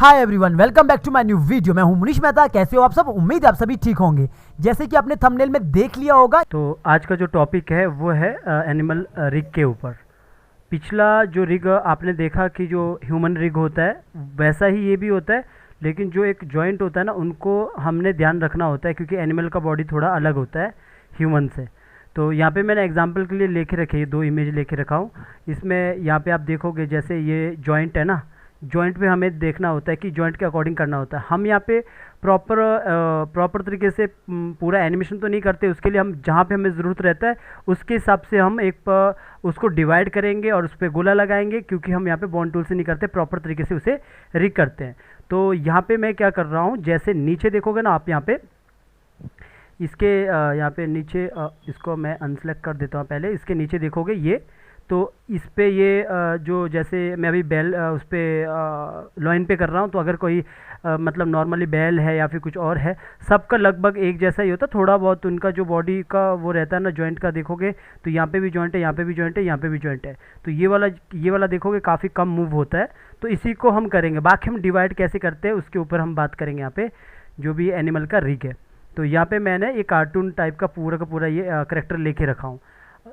Hi everyone, welcome back to my new video. मैं हूं मुनीश मेहता। कैसे हो आप सब? उम्मीद है आप सभी ठीक होंगे। जैसे कि आपने थंबनेल में देख लिया होगा, तो आज का जो टॉपिक है वो है एनिमल रिग के ऊपर। पिछला जो रिग आपने देखा कि जो ह्यूमन रिग होता है वैसा ही ये भी होता है, लेकिन जो एक जॉइंट होता है ना उनको हमने ध्यान रखना होता है क्योंकि एनिमल का बॉडी थोड़ा अलग होता है ह्यूमन से। तो यहाँ पे मैंने एग्जांपल के लिए लेके रखे, ये दो इमेज लेके रखा हूँ। इसमें यहाँ पे आप देखोगे जैसे ये जॉइंट है ना, जॉइंट पे हमें देखना होता है कि जॉइंट के अकॉर्डिंग करना होता है। हम यहाँ पे प्रॉपर तरीके से पूरा एनिमेशन तो नहीं करते, उसके लिए हम जहाँ पे हमें ज़रूरत रहता है उसके हिसाब से हम उसको डिवाइड करेंगे और उस पर गोला लगाएंगे, क्योंकि हम यहाँ पे बॉन्ड टूल से नहीं करते, प्रॉपर तरीके से उसे रिग करते हैं। तो यहाँ पे मैं क्या कर रहा हूँ, जैसे नीचे देखोगे ना आप यहाँ पे इसके यहाँ पे नीचे इसको मैं अनसेलेक्ट कर देता हूँ। पहले इसके नीचे देखोगे ये, तो इस पे ये जो जैसे मैं अभी बैल उस पर लॉइन पे कर रहा हूँ, तो अगर कोई मतलब नॉर्मली बैल है या फिर कुछ और है, सबका लगभग एक जैसा ही होता है। थोड़ा बहुत उनका जो बॉडी का वो रहता है ना जॉइंट का, देखोगे तो यहाँ पे भी जॉइंट है, यहाँ पे भी जॉइंट है, यहाँ पे भी जॉइंट है। तो ये वाला देखोगे काफ़ी कम मूव होता है। तो इसी को हम करेंगे। बाकी हम डिवाइड कैसे करते हैं उसके ऊपर हम बात करेंगे यहाँ पे, जो भी एनिमल का रिग है। तो यहाँ पे मैंने ये कार्टून टाइप का पूरा ये करेक्टर लेके रखा हूँ।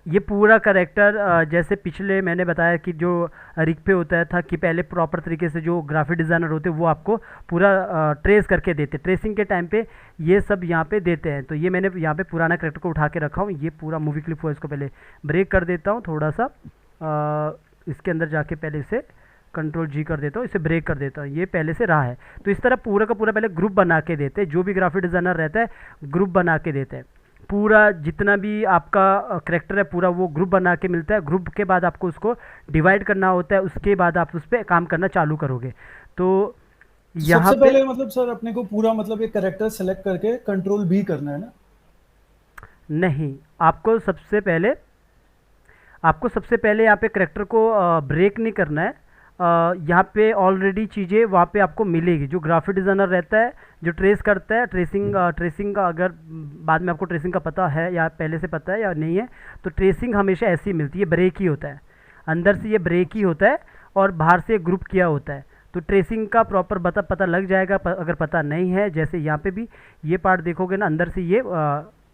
ये पूरा करेक्टर जैसे पिछले मैंने बताया कि जो रिग पे होता था कि पहले प्रॉपर तरीके से जो ग्राफिक डिज़ाइनर होते वो आपको पूरा ट्रेस करके देते, ट्रेसिंग के टाइम पे ये सब यहाँ पे देते हैं। तो ये मैंने यहाँ पे पुराना करेक्टर को उठा के रखा हूँ। ये पूरा मूवी क्लिप हुआ, इसको पहले ब्रेक कर देता हूँ थोड़ा सा, इसके अंदर जाके पहले इसे कंट्रोल जी कर देता हूँ, इसे ब्रेक कर देता हूँ। ये पहले से रहा है। तो इस तरह पूरा का पूरा पहले ग्रुप बना के देते हैं, जो भी ग्राफिक डिज़ाइनर रहता है ग्रुप बना के देते हैं। पूरा जितना भी आपका करेक्टर है पूरा वो ग्रुप बना के मिलता है। ग्रुप के बाद आपको उसको डिवाइड करना होता है, उसके बाद आप उस पर काम करना चालू करोगे। तो यहाँ सबसे पे पहले मतलब सर अपने को पूरा मतलब एक करेक्टर सेलेक्ट करके कंट्रोल भी करना है ना? नहीं, आपको सबसे पहले यहाँ पे करेक्टर को ब्रेक नहीं करना है। यहाँ पे ऑलरेडी चीज़ें वहाँ पे आपको मिलेगी। जो ग्राफिक डिज़ाइनर रहता है जो ट्रेस करता है, ट्रेसिंग का अगर बाद में आपको ट्रेसिंग का पता है या पहले से पता है या नहीं है, तो ट्रेसिंग हमेशा ऐसी मिलती है, ब्रेक ही होता है। अंदर से ये ब्रेक ही होता है और बाहर से ग्रुप किया होता है। तो ट्रेसिंग का प्रॉपर पता लग जाएगा। अगर पता नहीं है, जैसे यहाँ पे भी ये पार्ट देखोगे ना, अंदर से ये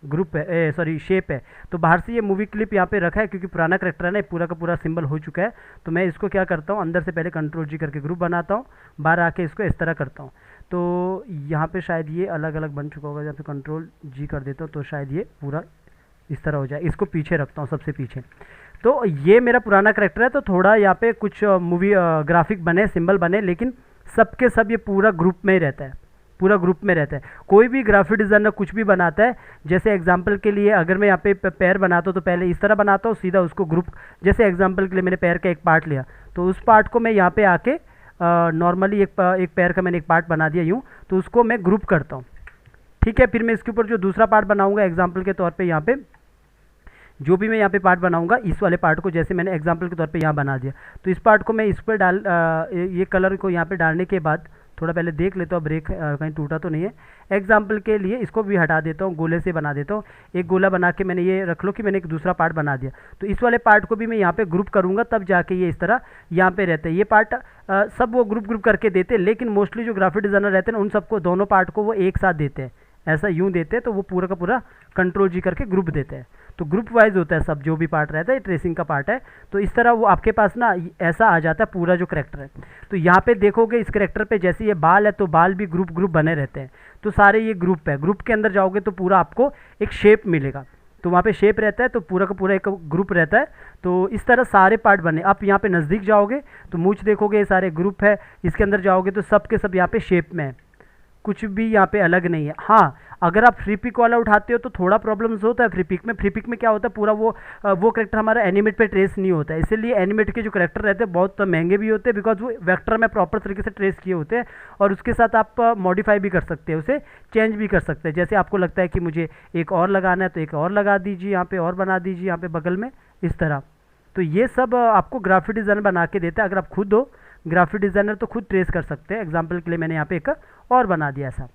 ग्रुप है, सॉरी शेप है। तो बाहर से ये मूवी क्लिप यहाँ पे रखा है क्योंकि पुराना करेक्टर है ना, पूरा का पूरा सिंबल हो चुका है। तो मैं इसको क्या करता हूँ, अंदर से पहले कंट्रोल जी करके ग्रुप बनाता हूँ, बाहर आके इसको इस तरह करता हूँ। तो यहाँ पे शायद ये अलग अलग बन चुका होगा। जहाँ पे कंट्रोल जी कर देता हूँ तो शायद ये पूरा इस तरह हो जाए। इसको पीछे रखता हूँ, सबसे पीछे। तो ये मेरा पुराना करेक्टर है, तो थोड़ा यहाँ पे कुछ मूवी ग्राफिक बने, सिंबल बने, लेकिन सबके सब ये पूरा ग्रुप में ही रहता है, पूरा ग्रुप में रहता है। कोई भी ग्राफिक डिज़ाइनर कुछ भी बनाता है, जैसे एग्जांपल के लिए अगर मैं यहाँ पे पैर बनाता हूँ तो पहले इस तरह बनाता हूँ, सीधा उसको ग्रुप, जैसे एग्जांपल के लिए मैंने पैर का एक पार्ट लिया तो उस पार्ट को मैं यहाँ पे आके नॉर्मली एक पैर का मैंने एक पार्ट बना दिया यूँ, तो उसको मैं ग्रुप करता हूँ। ठीक है, फिर मैं इसके ऊपर जो दूसरा पार्ट बनाऊँगा एग्जाम्पल के तौर पर, यहाँ पे जो भी मैं यहाँ पे पार्ट बनाऊंगा, इस वाले पार्ट को जैसे मैंने एग्जांपल के तौर पे यहाँ बना दिया, तो इस पार्ट को मैं इस पर ये कलर को यहाँ पे डालने के बाद थोड़ा पहले देख लेता हूँ ब्रेक कहीं टूटा तो नहीं है। एग्जांपल के लिए इसको भी हटा देता हूँ, गोले से बना देता हूँ। एक गोला बना के मैंने ये रख लो कि मैंने एक दूसरा पार्ट बना दिया, तो इस वाले पार्ट को भी मैं यहाँ पे ग्रुप करूँगा, तब जाके ये इस तरह यहाँ पे रहता है। ये पार्ट सब वो ग्रुप करके देते हैं, लेकिन मोस्टली जो ग्राफिक डिज़ाइनर रहते हैं उन सबको, दोनों पार्ट को वो एक साथ देते हैं, ऐसा यूँ देते हैं। तो वो पूरा का पूरा कंट्रोल जी करके ग्रुप देते हैं। तो ग्रुप वाइज होता है सब, जो भी पार्ट रहता है ट्रेसिंग का पार्ट है। तो इस तरह वो आपके पास ना ऐसा आ जाता है पूरा जो करेक्टर है। तो यहाँ पे देखोगे इस करेक्टर पे जैसे ये बाल है तो बाल भी ग्रुप बने रहते हैं। तो सारे ये ग्रुप है, ग्रुप के अंदर जाओगे तो पूरा आपको एक शेप मिलेगा। तो वहाँ पे शेप रहता है, तो पूरा का पूरा एक ग्रुप रहता है। तो इस तरह सारे पार्ट बने। आप यहाँ पे नज़दीक जाओगे तो मूंछ देखोगे, ये सारे ग्रुप है। इसके अंदर जाओगे तो सब के सब यहाँ पे शेप में है, कुछ भी यहाँ पे अलग नहीं है। हाँ, अगर आप फ्री पिक वाला उठाते हो तो थोड़ा प्रॉब्लम्स होता है। फ्री पिक में क्या होता है, पूरा वो करेक्टर हमारा एनिमेट पे ट्रेस नहीं होता है। इसीलिए एनिमेट के जो करेक्टर रहते हैं बहुत महंगे भी होते हैं, बिकॉज वो वेक्टर में प्रॉपर तरीके से ट्रेस किए होते हैं, और उसके साथ आप मॉडिफाई भी कर सकते हैं, उसे चेंज भी कर सकते हैं। जैसे आपको लगता है कि मुझे एक और लगाना है तो एक और लगा दीजिए, यहाँ पे और बना दीजिए, यहाँ पे बगल में इस तरह। तो ये सब आपको ग्राफिक डिज़ाइनर बना के देता है। अगर आप खुद हो ग्राफिक डिज़ाइनर तो खुद ट्रेस कर सकते हैं। एग्जाम्पल के लिए मैंने यहाँ पे एक और बना दिया ऐसा।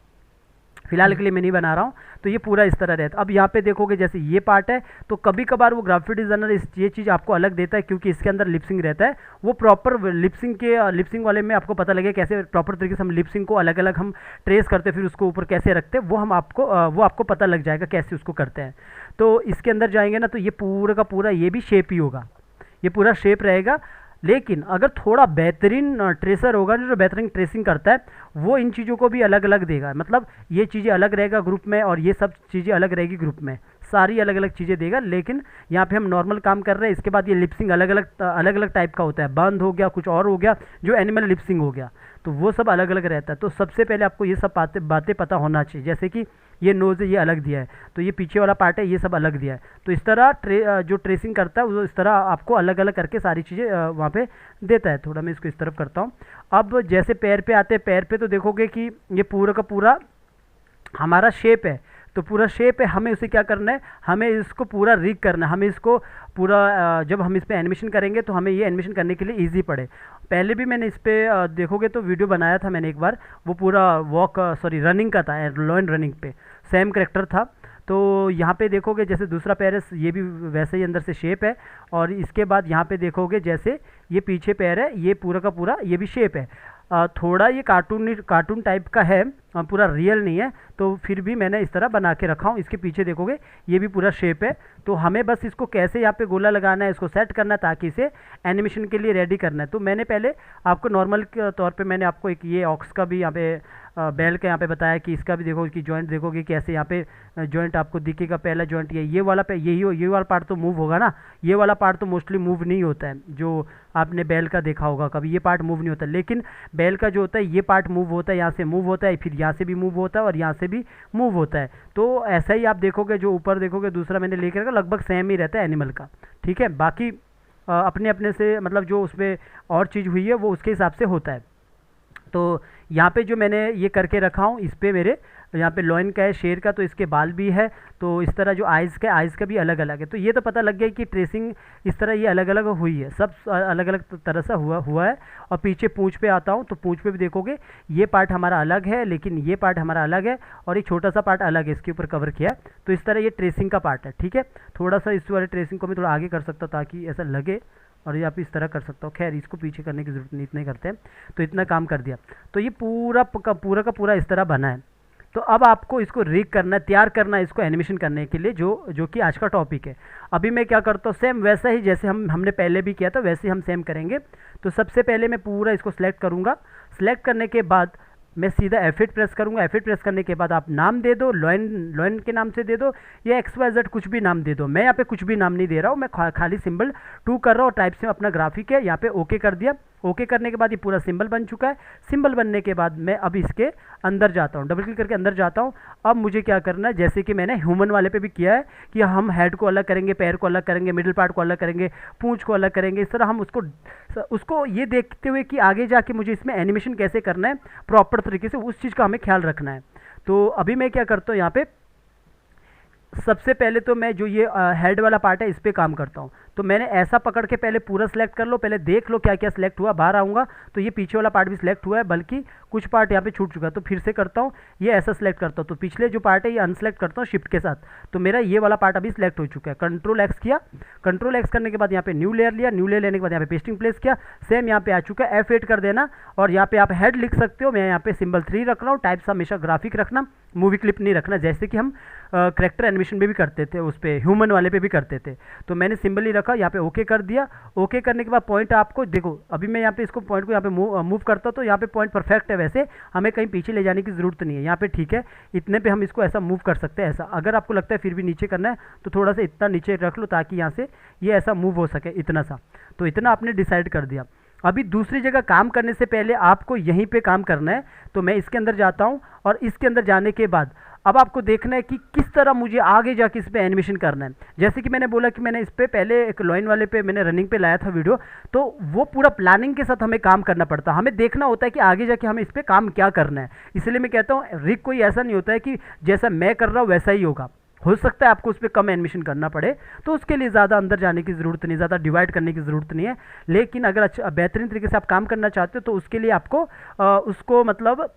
फिलहाल के लिए मैं नहीं बना रहा हूँ। तो ये पूरा इस तरह रहता है। अब यहाँ पे देखोगे जैसे ये पार्ट है, तो कभी कभार वो ग्राफिक डिज़ाइनर ये चीज़ आपको अलग देता है, क्योंकि इसके अंदर लिपसिंग रहता है। वो प्रॉपर लिपसिंग वाले में आपको पता लगे कैसे प्रॉपर तरीके से हम लिपसिंग को अलग अलग हम ट्रेस करते हैं, फिर उसको ऊपर कैसे रखते हैं, वो आपको पता लग जाएगा कैसे उसको करते हैं। तो इसके अंदर जाएंगे ना, तो ये पूरा का पूरा ये भी शेप ही होगा, ये पूरा शेप रहेगा। लेकिन अगर थोड़ा बेहतरीन ट्रेसर होगा जो बेहतरीन ट्रेसिंग करता है, वो इन चीज़ों को भी अलग अलग देगा। मतलब ये चीज़ें अलग रहेगा ग्रुप में, और ये सब चीज़ें अलग रहेगी ग्रुप में, सारी अलग अलग चीज़ें देगा। लेकिन यहाँ पे हम नॉर्मल काम कर रहे हैं। इसके बाद ये लिपसिंग अलग अलग टाइप का होता है, बंद हो गया, कुछ और हो गया, जो एनिमल लिपसिंग हो गया, तो वो सब अलग अलग रहता है। तो सबसे पहले आपको ये सब बातें पता होना चाहिए। जैसे कि ये नोज़ है, ये अलग दिया है, तो ये पीछे वाला पार्ट है, ये सब अलग दिया है। तो इस तरह जो ट्रेसिंग करता है वो इस तरह आपको अलग अलग करके सारी चीज़ें वहाँ पे देता है। थोड़ा मैं इसको इस तरफ करता हूँ। अब जैसे पैर पे आते हैं, पैर पे तो देखोगे कि ये पूरा का पूरा हमारा शेप है, तो पूरा शेप है। हमें उसे क्या करना है, हमें इसको पूरा रिग करना है। हमें इसको पूरा जब हम इस पर एनिमेशन करेंगे तो हमें ये एनिमेशन करने के लिए ईजी पड़े। पहले भी मैंने इस पर देखोगे तो वीडियो बनाया था मैंने एक बार, वो पूरा रनिंग का था, लॉइन रनिंग पे सेम करेक्टर था। तो यहाँ पे देखोगे जैसे दूसरा पैर है, ये भी वैसे ही अंदर से शेप है। और इसके बाद यहाँ पे देखोगे जैसे ये पीछे पैर है, ये पूरा का पूरा ये भी शेप है। थोड़ा ये कार्टून टाइप का है, पूरा रियल नहीं है, तो फिर भी मैंने इस तरह बना के रखा हूँ। इसके पीछे देखोगे ये भी पूरा शेप है। तो हमें बस इसको कैसे यहाँ पे गोला लगाना है, इसको सेट करना है ताकि इसे एनिमेशन के लिए रेडी करना है। तो मैंने पहले आपको नॉर्मल के तौर पे मैंने आपको एक ये ऑक्स का भी यहाँ पे बैल का यहाँ पे बताया कि इसका भी देखो कि जॉइंट देखोगे कैसे यहाँ पे जॉइंट आपको दिखेगा। पहला जॉइंट ये वाला पे ये वाला पार्ट तो मूव होगा ना, ये वाला पार्ट तो मोस्टली मूव नहीं होता है, जो आपने बैल का देखा होगा कभी, ये पार्ट मूव नहीं होता। लेकिन बैल का जो होता है ये पार्ट मूव होता है, यहाँ से मूव होता है, फिर यहाँ से भी मूव होता है और यहाँ से भी मूव होता है। तो ऐसा ही आप देखोगे, जो ऊपर देखोगे दूसरा मैंने लेकर रखा लगभग सेम ही रहता है एनिमल का, ठीक है। बाकी अपने अपने से मतलब जो उसमें और चीज़ हुई है वो उसके हिसाब से होता है। तो यहाँ पे जो मैंने ये करके रखा हूँ, इस पर मेरे यहाँ पे लॉइन का है, शेर का, तो इसके बाल भी है। तो इस तरह जो आइज़ का भी अलग अलग है। तो ये तो पता लग गया कि ट्रेसिंग इस तरह ये अलग अलग हुई है, सब अलग अलग तरह से हुआ है। और पीछे पूँछ पे आता हूँ, तो पूँछ पे भी देखोगे ये पार्ट हमारा अलग है, लेकिन ये पार्ट हमारा अलग है, और एक छोटा सा पार्ट अलग है, इसके ऊपर कवर किया। तो इस तरह ये ट्रेसिंग का पार्ट है, ठीक है। थोड़ा सा इस वाले ट्रेसिंग को मैं थोड़ा आगे कर सकता हूँ ताकि ऐसा लगे, और ये आप इस तरह कर सकते हो। खैर इसको पीछे करने की ज़रूरत नहीं, इतना ही करते हैं। तो इतना काम कर दिया, तो ये पूरा का पूरा इस तरह बना है। तो अब आपको इसको रिग करना है, तैयार करना है इसको एनिमेशन करने के लिए, जो कि आज का टॉपिक है। अभी मैं क्या करता हूँ, सेम वैसा ही जैसे हमने पहले भी किया था वैसे ही हम सेम करेंगे। तो सबसे पहले मैं पूरा इसको सिलेक्ट करूँगा। सिलेक्ट करने के बाद मैं सीधा F8 प्रेस करूँगा। F8 प्रेस करने के बाद आप नाम दे दो, लॉइन के नाम से दे दो, या XYZ कुछ भी नाम दे दो। मैं यहाँ पे कुछ भी नाम नहीं दे रहा हूँ, मैं खाली सिंबल 2 कर रहा हूँ। टाइप से अपना ग्राफिक है, यहाँ पे ओके कर दिया। ओके करने के बाद ये पूरा सिंबल बन चुका है। सिंबल बनने के बाद मैं अब इसके अंदर जाता हूँ, डबल क्लिक करके अंदर जाता हूँ। अब मुझे क्या करना है, जैसे कि मैंने ह्यूमन वाले पे भी किया है कि हम हेड को अलग करेंगे, पैर को अलग करेंगे, मिडिल पार्ट को अलग करेंगे, पूंछ को अलग करेंगे। इस तरह हम उसको ये देखते हुए कि आगे जाके मुझे इसमें एनिमेशन कैसे करना है प्रॉपर तरीके से, उस चीज़ का हमें ख्याल रखना है। तो अभी मैं क्या करता हूँ, यहाँ पे सबसे पहले तो मैं जो ये हेड वाला पार्ट है इस पर काम करता हूँ। तो मैंने ऐसा पकड़ के पहले पूरा सिलेक्ट कर लो, पहले देख लो क्या क्या सिलेक्ट हुआ। बाहर आऊँगा तो ये पीछे वाला पार्ट भी सिलेक्ट हुआ है, बल्कि कुछ पार्ट यहाँ पे छूट चुका है। तो फिर से करता हूँ, ये ऐसा सिलेक्ट करता हूँ, तो पिछले जो पार्ट है ये अनसेलेक्ट करता हूँ शिफ्ट के साथ। तो मेरा ये वाला पार्ट अभी सिलेक्ट हो चुका है। कंट्रोल एक्स किया, कंट्रोल एक्स करने के बाद यहाँ पे न्यू लेयर लिया, न्यू लेयर लेने के बाद यहाँ पे पेस्टिंग प्लेस किया, सेम यहाँ पे आ चुका है। F8 कर देना, और यहाँ पे आप हेड लिख सकते हो। मैं यहाँ पे सिंबल 3 रख रहा हूँ। टाइप्स हमेशा ग्राफिक रखना, मूवी क्लिप नहीं रखना, जैसे कि हम करेक्टर एनिमेशन में भी करते थे, उस पर ह्यूमन वाले पे भी करते थे। तो मैंने सिंबल ही रखा, यहाँ पे ओके कर दिया। ओके करने के बाद पॉइंट आपको देखो, अभी मैं यहाँ पे इसको पॉइंट को यहाँ पे मूव करता हूँ, तो यहाँ पे पॉइंट परफेक्ट है। वैसे हमें कहीं पीछे ले जाने की ज़रूरत नहीं है, यहाँ पे ठीक है। इतने पे हम इसको ऐसा मूव कर सकते हैं। ऐसा अगर आपको लगता है फिर भी नीचे करना है तो थोड़ा सा इतना नीचे रख लो ताकि यहाँ से ये ऐसा मूव हो सके, इतना सा। तो इतना आपने डिसाइड कर दिया। अभी दूसरी जगह काम करने से पहले आपको यहीं पे काम करना है। तो मैं इसके अंदर जाता हूँ, और इसके अंदर जाने के बाद अब आपको देखना है कि किस तरह मुझे आगे जाके इस पर एनिमेशन करना है। जैसे कि मैंने बोला कि मैंने इस पर पहले एक लॉइन वाले पे मैंने रनिंग पे लाया था वीडियो, तो वो पूरा प्लानिंग के साथ हमें काम करना पड़ता है। हमें देखना होता है कि आगे जाके हमें इस पर काम क्या करना है। इसलिए मैं कहता हूँ रिग कोई ऐसा नहीं होता है कि जैसा मैं कर रहा हूँ वैसा ही होगा। हो सकता है आपको उस पर कम एनिमेशन करना पड़े, तो उसके लिए ज़्यादा अंदर जाने की ज़रूरत नहीं, ज़्यादा डिवाइड करने की ज़रूरत नहीं है। लेकिन अगर अच्छा बेहतरीन तरीके से आप काम करना चाहते हो तो उसके लिए आपको उसको मतलब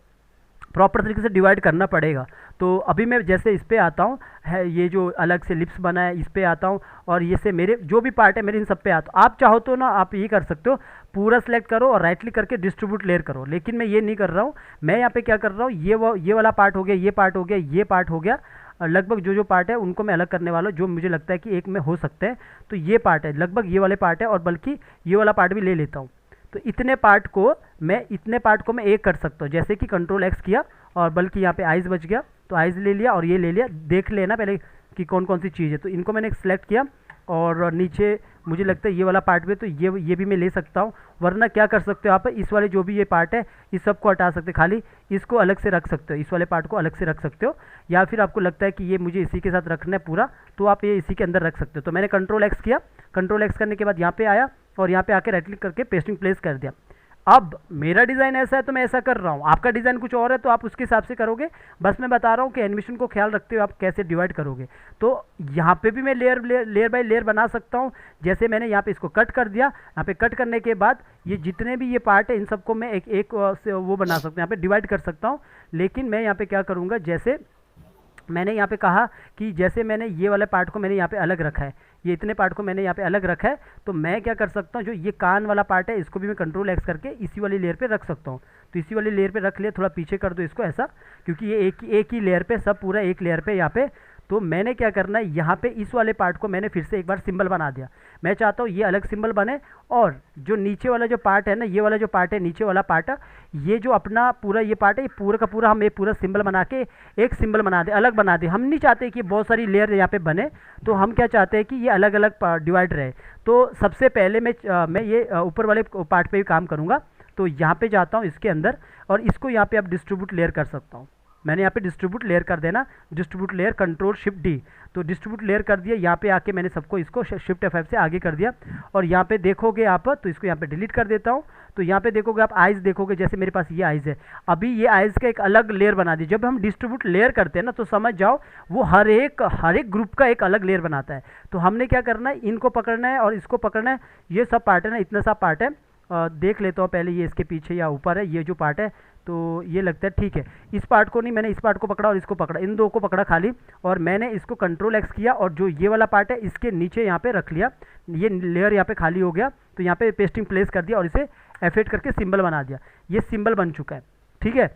प्रॉपर तरीके से डिवाइड करना पड़ेगा। तो अभी मैं जैसे इस पे आता हूँ, है ये जो अलग से लिप्स बना है इस पे आता हूँ, और ये से मेरे जो भी पार्ट है मेरे इन सब पे आता हूँ। आप चाहो तो ना आप ये कर सकते हो, पूरा सेलेक्ट करो और राइट क्लिक करके डिस्ट्रीब्यूट लेयर करो, लेकिन मैं ये नहीं कर रहा हूँ। मैं यहाँ पे क्या कर रहा हूँ, ये वाला पार्ट हो गया, ये पार्ट हो गया, ये पार्ट हो गया, लगभग जो पार्ट है उनको मैं अलग करने वाला हूँ, जो मुझे लगता है कि एक में हो सकते हैं। तो ये पार्ट है, लगभग ये वाले पार्ट है, और बल्कि ये वाला पार्ट भी ले लेता हूँ। तो इतने पार्ट को मैं एक कर सकता हूँ, जैसे कि कंट्रोल एक्स किया, और बल्कि यहाँ पे आइज़ बच गया तो आइज़ ले लिया, और ये ले लिया। देख लेना पहले कि कौन कौन सी चीज़ है। तो इनको मैंने सेलेक्ट किया, और नीचे मुझे लगता है ये वाला पार्ट भी, तो ये भी मैं ले सकता हूँ। वरना क्या कर सकते हो आप, इस वाले जो भी ये पार्ट है इस सब को हटा सकते हो, खाली इसको अलग से रख सकते हो, इस वाले पार्ट को अलग से रख सकते हो। या फिर आपको लगता है कि ये मुझे इसी के साथ रखना है पूरा, तो आप ये इसी के अंदर रख सकते हो। तो मैंने कंट्रोल एक्स किया, कंट्रोल एक्स करने के बाद यहाँ पे आया, और यहाँ पे आके राइट क्लिक करके पेस्टिंग प्लेस कर दिया। अब मेरा डिज़ाइन ऐसा है तो मैं ऐसा कर रहा हूँ, आपका डिज़ाइन कुछ और है तो आप उसके हिसाब से करोगे। बस मैं बता रहा हूँ कि एनिमेशन को ख्याल रखते हुए आप कैसे डिवाइड करोगे। तो यहाँ पे भी मैं लेयर बाय लेयर बना सकता हूँ। जैसे मैंने यहाँ पे इसको कट कर दिया, यहाँ पे कट करने के बाद ये जितने भी ये पार्ट है इन सबको मैं एक से वो बना सकता हूँ, यहाँ पे डिवाइड कर सकता हूँ। लेकिन मैं यहाँ पे क्या करूँगा, जैसे मैंने यहाँ पे कहा कि जैसे मैंने ये वाले पार्ट को मैंने यहाँ पे अलग रखा है, ये इतने पार्ट को मैंने यहाँ पे अलग रखा है, तो मैं क्या कर सकता हूँ, जो ये कान वाला पार्ट है इसको भी मैं कंट्रोल एक्स करके इसी वाली लेयर पे रख सकता हूँ। तो इसी वाली लेयर पे रख लिया, थोड़ा पीछे कर दो इसको ऐसा, क्योंकि ये एक ही लेयर पे, सब पूरा एक लेयर पे यहाँ पे। तो मैंने क्या करना है, यहाँ पे इस वाले पार्ट को मैंने फिर से एक बार सिंबल बना दिया। मैं चाहता हूँ ये अलग सिंबल बने, और जो नीचे वाला जो पार्ट है ना, ये वाला जो पार्ट है नीचे वाला पार्ट, ये जो अपना पूरा ये पार्ट है, ये पूरा का पूरा हम एक पूरा सिंबल बना के एक सिंबल बना दे, अलग बना दे। हम नहीं चाहते कि बहुत सारी लेयर यहाँ पे बने, तो हम क्या चाहते हैं कि ये अलग अलग डिवाइड रहे। तो सबसे पहले मैं ये ऊपर वाले पार्ट पे भी काम करूँगा। तो यहाँ पे जाता हूँ इसके अंदर, और इसको यहाँ पे अब डिस्ट्रीब्यूट लेयर कर सकता हूँ। मैंने यहाँ पे डिस्ट्रीब्यूट लेयर कर देना, distribute layer control shift D, तो डिस्ट्रीब्यूट लेयर कर दिया। यहाँ पे आके मैंने सबको इसको शिफ्ट F5 से आगे कर दिया, और यहाँ पे देखोगे आप, तो इसको यहाँ पे डिलीट कर देता हूँ। तो यहाँ पे देखोगे आप आइज़ देखोगे, जैसे मेरे पास ये आइज़ है, अभी ये आइज़ का एक अलग लेयर बना दी। जब हम डिस्ट्रीब्यूट लेयर करते हैं ना, तो समझ जाओ वो हर एक ग्रुप का एक अलग लेयर बनाता है। तो हमने क्या करना है, इनको पकड़ना है और इसको पकड़ना है। ये सब पार्ट है ना, इतना सा पार्ट है, देख लेता हूँ पहले ये इसके पीछे या ऊपर है, ये जो पार्ट है, तो ये लगता है ठीक है। इस पार्ट को नहीं, मैंने इस पार्ट को पकड़ा और इसको पकड़ा, इन दो को पकड़ा खाली, और मैंने इसको कंट्रोल एक्स किया, और जो ये वाला पार्ट है इसके नीचे यहाँ पे रख लिया। ये लेयर यहाँ पे खाली हो गया, तो यहाँ पे पेस्टिंग प्लेस कर दिया, और इसे F8 करके सिंबल बना दिया। ये सिंबल बन चुका है, ठीक है।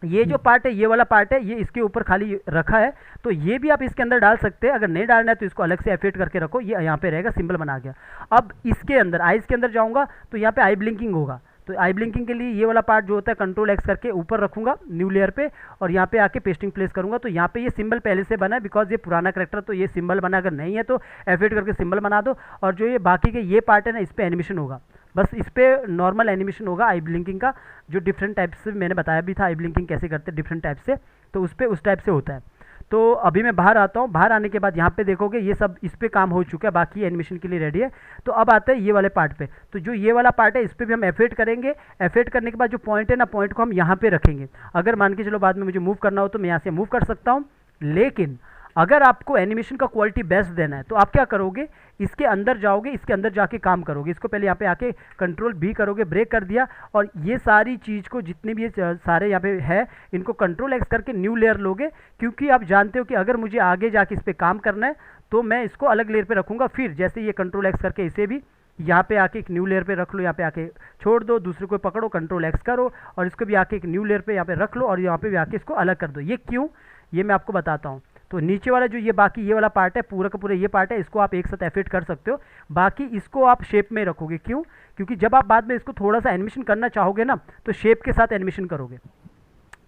ये जो पार्ट है, ये वाला पार्ट है, ये इसके ऊपर खाली रखा है, तो ये भी आप इसके अंदर डाल सकते हैं। अगर नहीं डालना है तो इसको अलग से F8 करके रखो, ये यहाँ पे रहेगा, सिंबल बना गया। अब इसके अंदर आइज़ के अंदर जाऊँगा तो यहाँ पे आई ब्लिंकिंग होगा। तो आई ब्लिंकिंग के लिए ये वाला पार्ट जो होता है कंट्रोल एक्स करके ऊपर रखूंगा न्यू लेयर पे, और यहाँ पे आके पेस्टिंग प्लेस करूंगा। तो यहाँ पे ये सिंबल पहले से बना है, बिकॉज ये पुराना करेक्टर, तो ये सिंबल बना। अगर नहीं है तो F8 करके सिंबल बना दो, और जो ये बाकी के ये पार्ट है ना, इस पर एनिमेशन होगा। बस इस पर नॉर्मल एनिमेशन होगा आई ब्लिंकिंग का, जो डिफरेंट टाइप से मैंने बताया भी था आई ब्लिंकिंग कैसे करते हैं डिफरेंट टाइप से, तो उस पर उस टाइप से होता है। तो अभी मैं बाहर आता हूँ, बाहर आने के बाद यहाँ पे देखोगे ये सब इस पे काम हो चुका है, बाकी एनिमेशन के लिए रेडी है। तो अब आते हैं ये वाले पार्ट पे। तो जो ये वाला पार्ट है इस पर भी हम F8 करेंगे। F8 करने के बाद जो पॉइंट है ना, पॉइंट को हम यहाँ पे रखेंगे। अगर मान के चलो बाद में मुझे मूव करना हो तो मैं यहाँ से मूव कर सकता हूँ, लेकिन अगर आपको एनिमेशन का क्वालिटी बेस्ट देना है तो आप क्या करोगे, इसके अंदर जाओगे, इसके अंदर जाके काम करोगे। इसको पहले यहाँ पे आके कंट्रोल B करोगे, ब्रेक कर दिया, और ये सारी चीज़ को जितने भी ये सारे यहाँ पे है, इनको कंट्रोल X करके न्यू लेयर लोगे, क्योंकि आप जानते हो कि अगर मुझे आगे जाके इस पर काम करना है तो मैं इसको अलग लेयर पर रखूँगा। फिर जैसे ये कंट्रोल X करके इसे भी यहाँ पे आके एक न्यू लेयर पे रख लो, यहाँ पे आके छोड़ दो, दूसरे को पकड़ो, कंट्रोल X करो, और इसको भी आके एक न्यू लेयर पे यहाँ पे रख लो, और यहाँ पे भी आके इसको अलग कर दो। ये क्यों, ये मैं आपको बताता हूँ। तो नीचे वाला जो ये बाकी ये वाला पार्ट है, पूरा का पूरा ये पार्ट है, इसको आप एक साथ F8 कर सकते हो। बाकी इसको आप शेप में रखोगे, क्यों, क्योंकि जब आप बाद में इसको थोड़ा सा एनिमेशन करना चाहोगे ना, तो शेप के साथ एनिमेशन करोगे।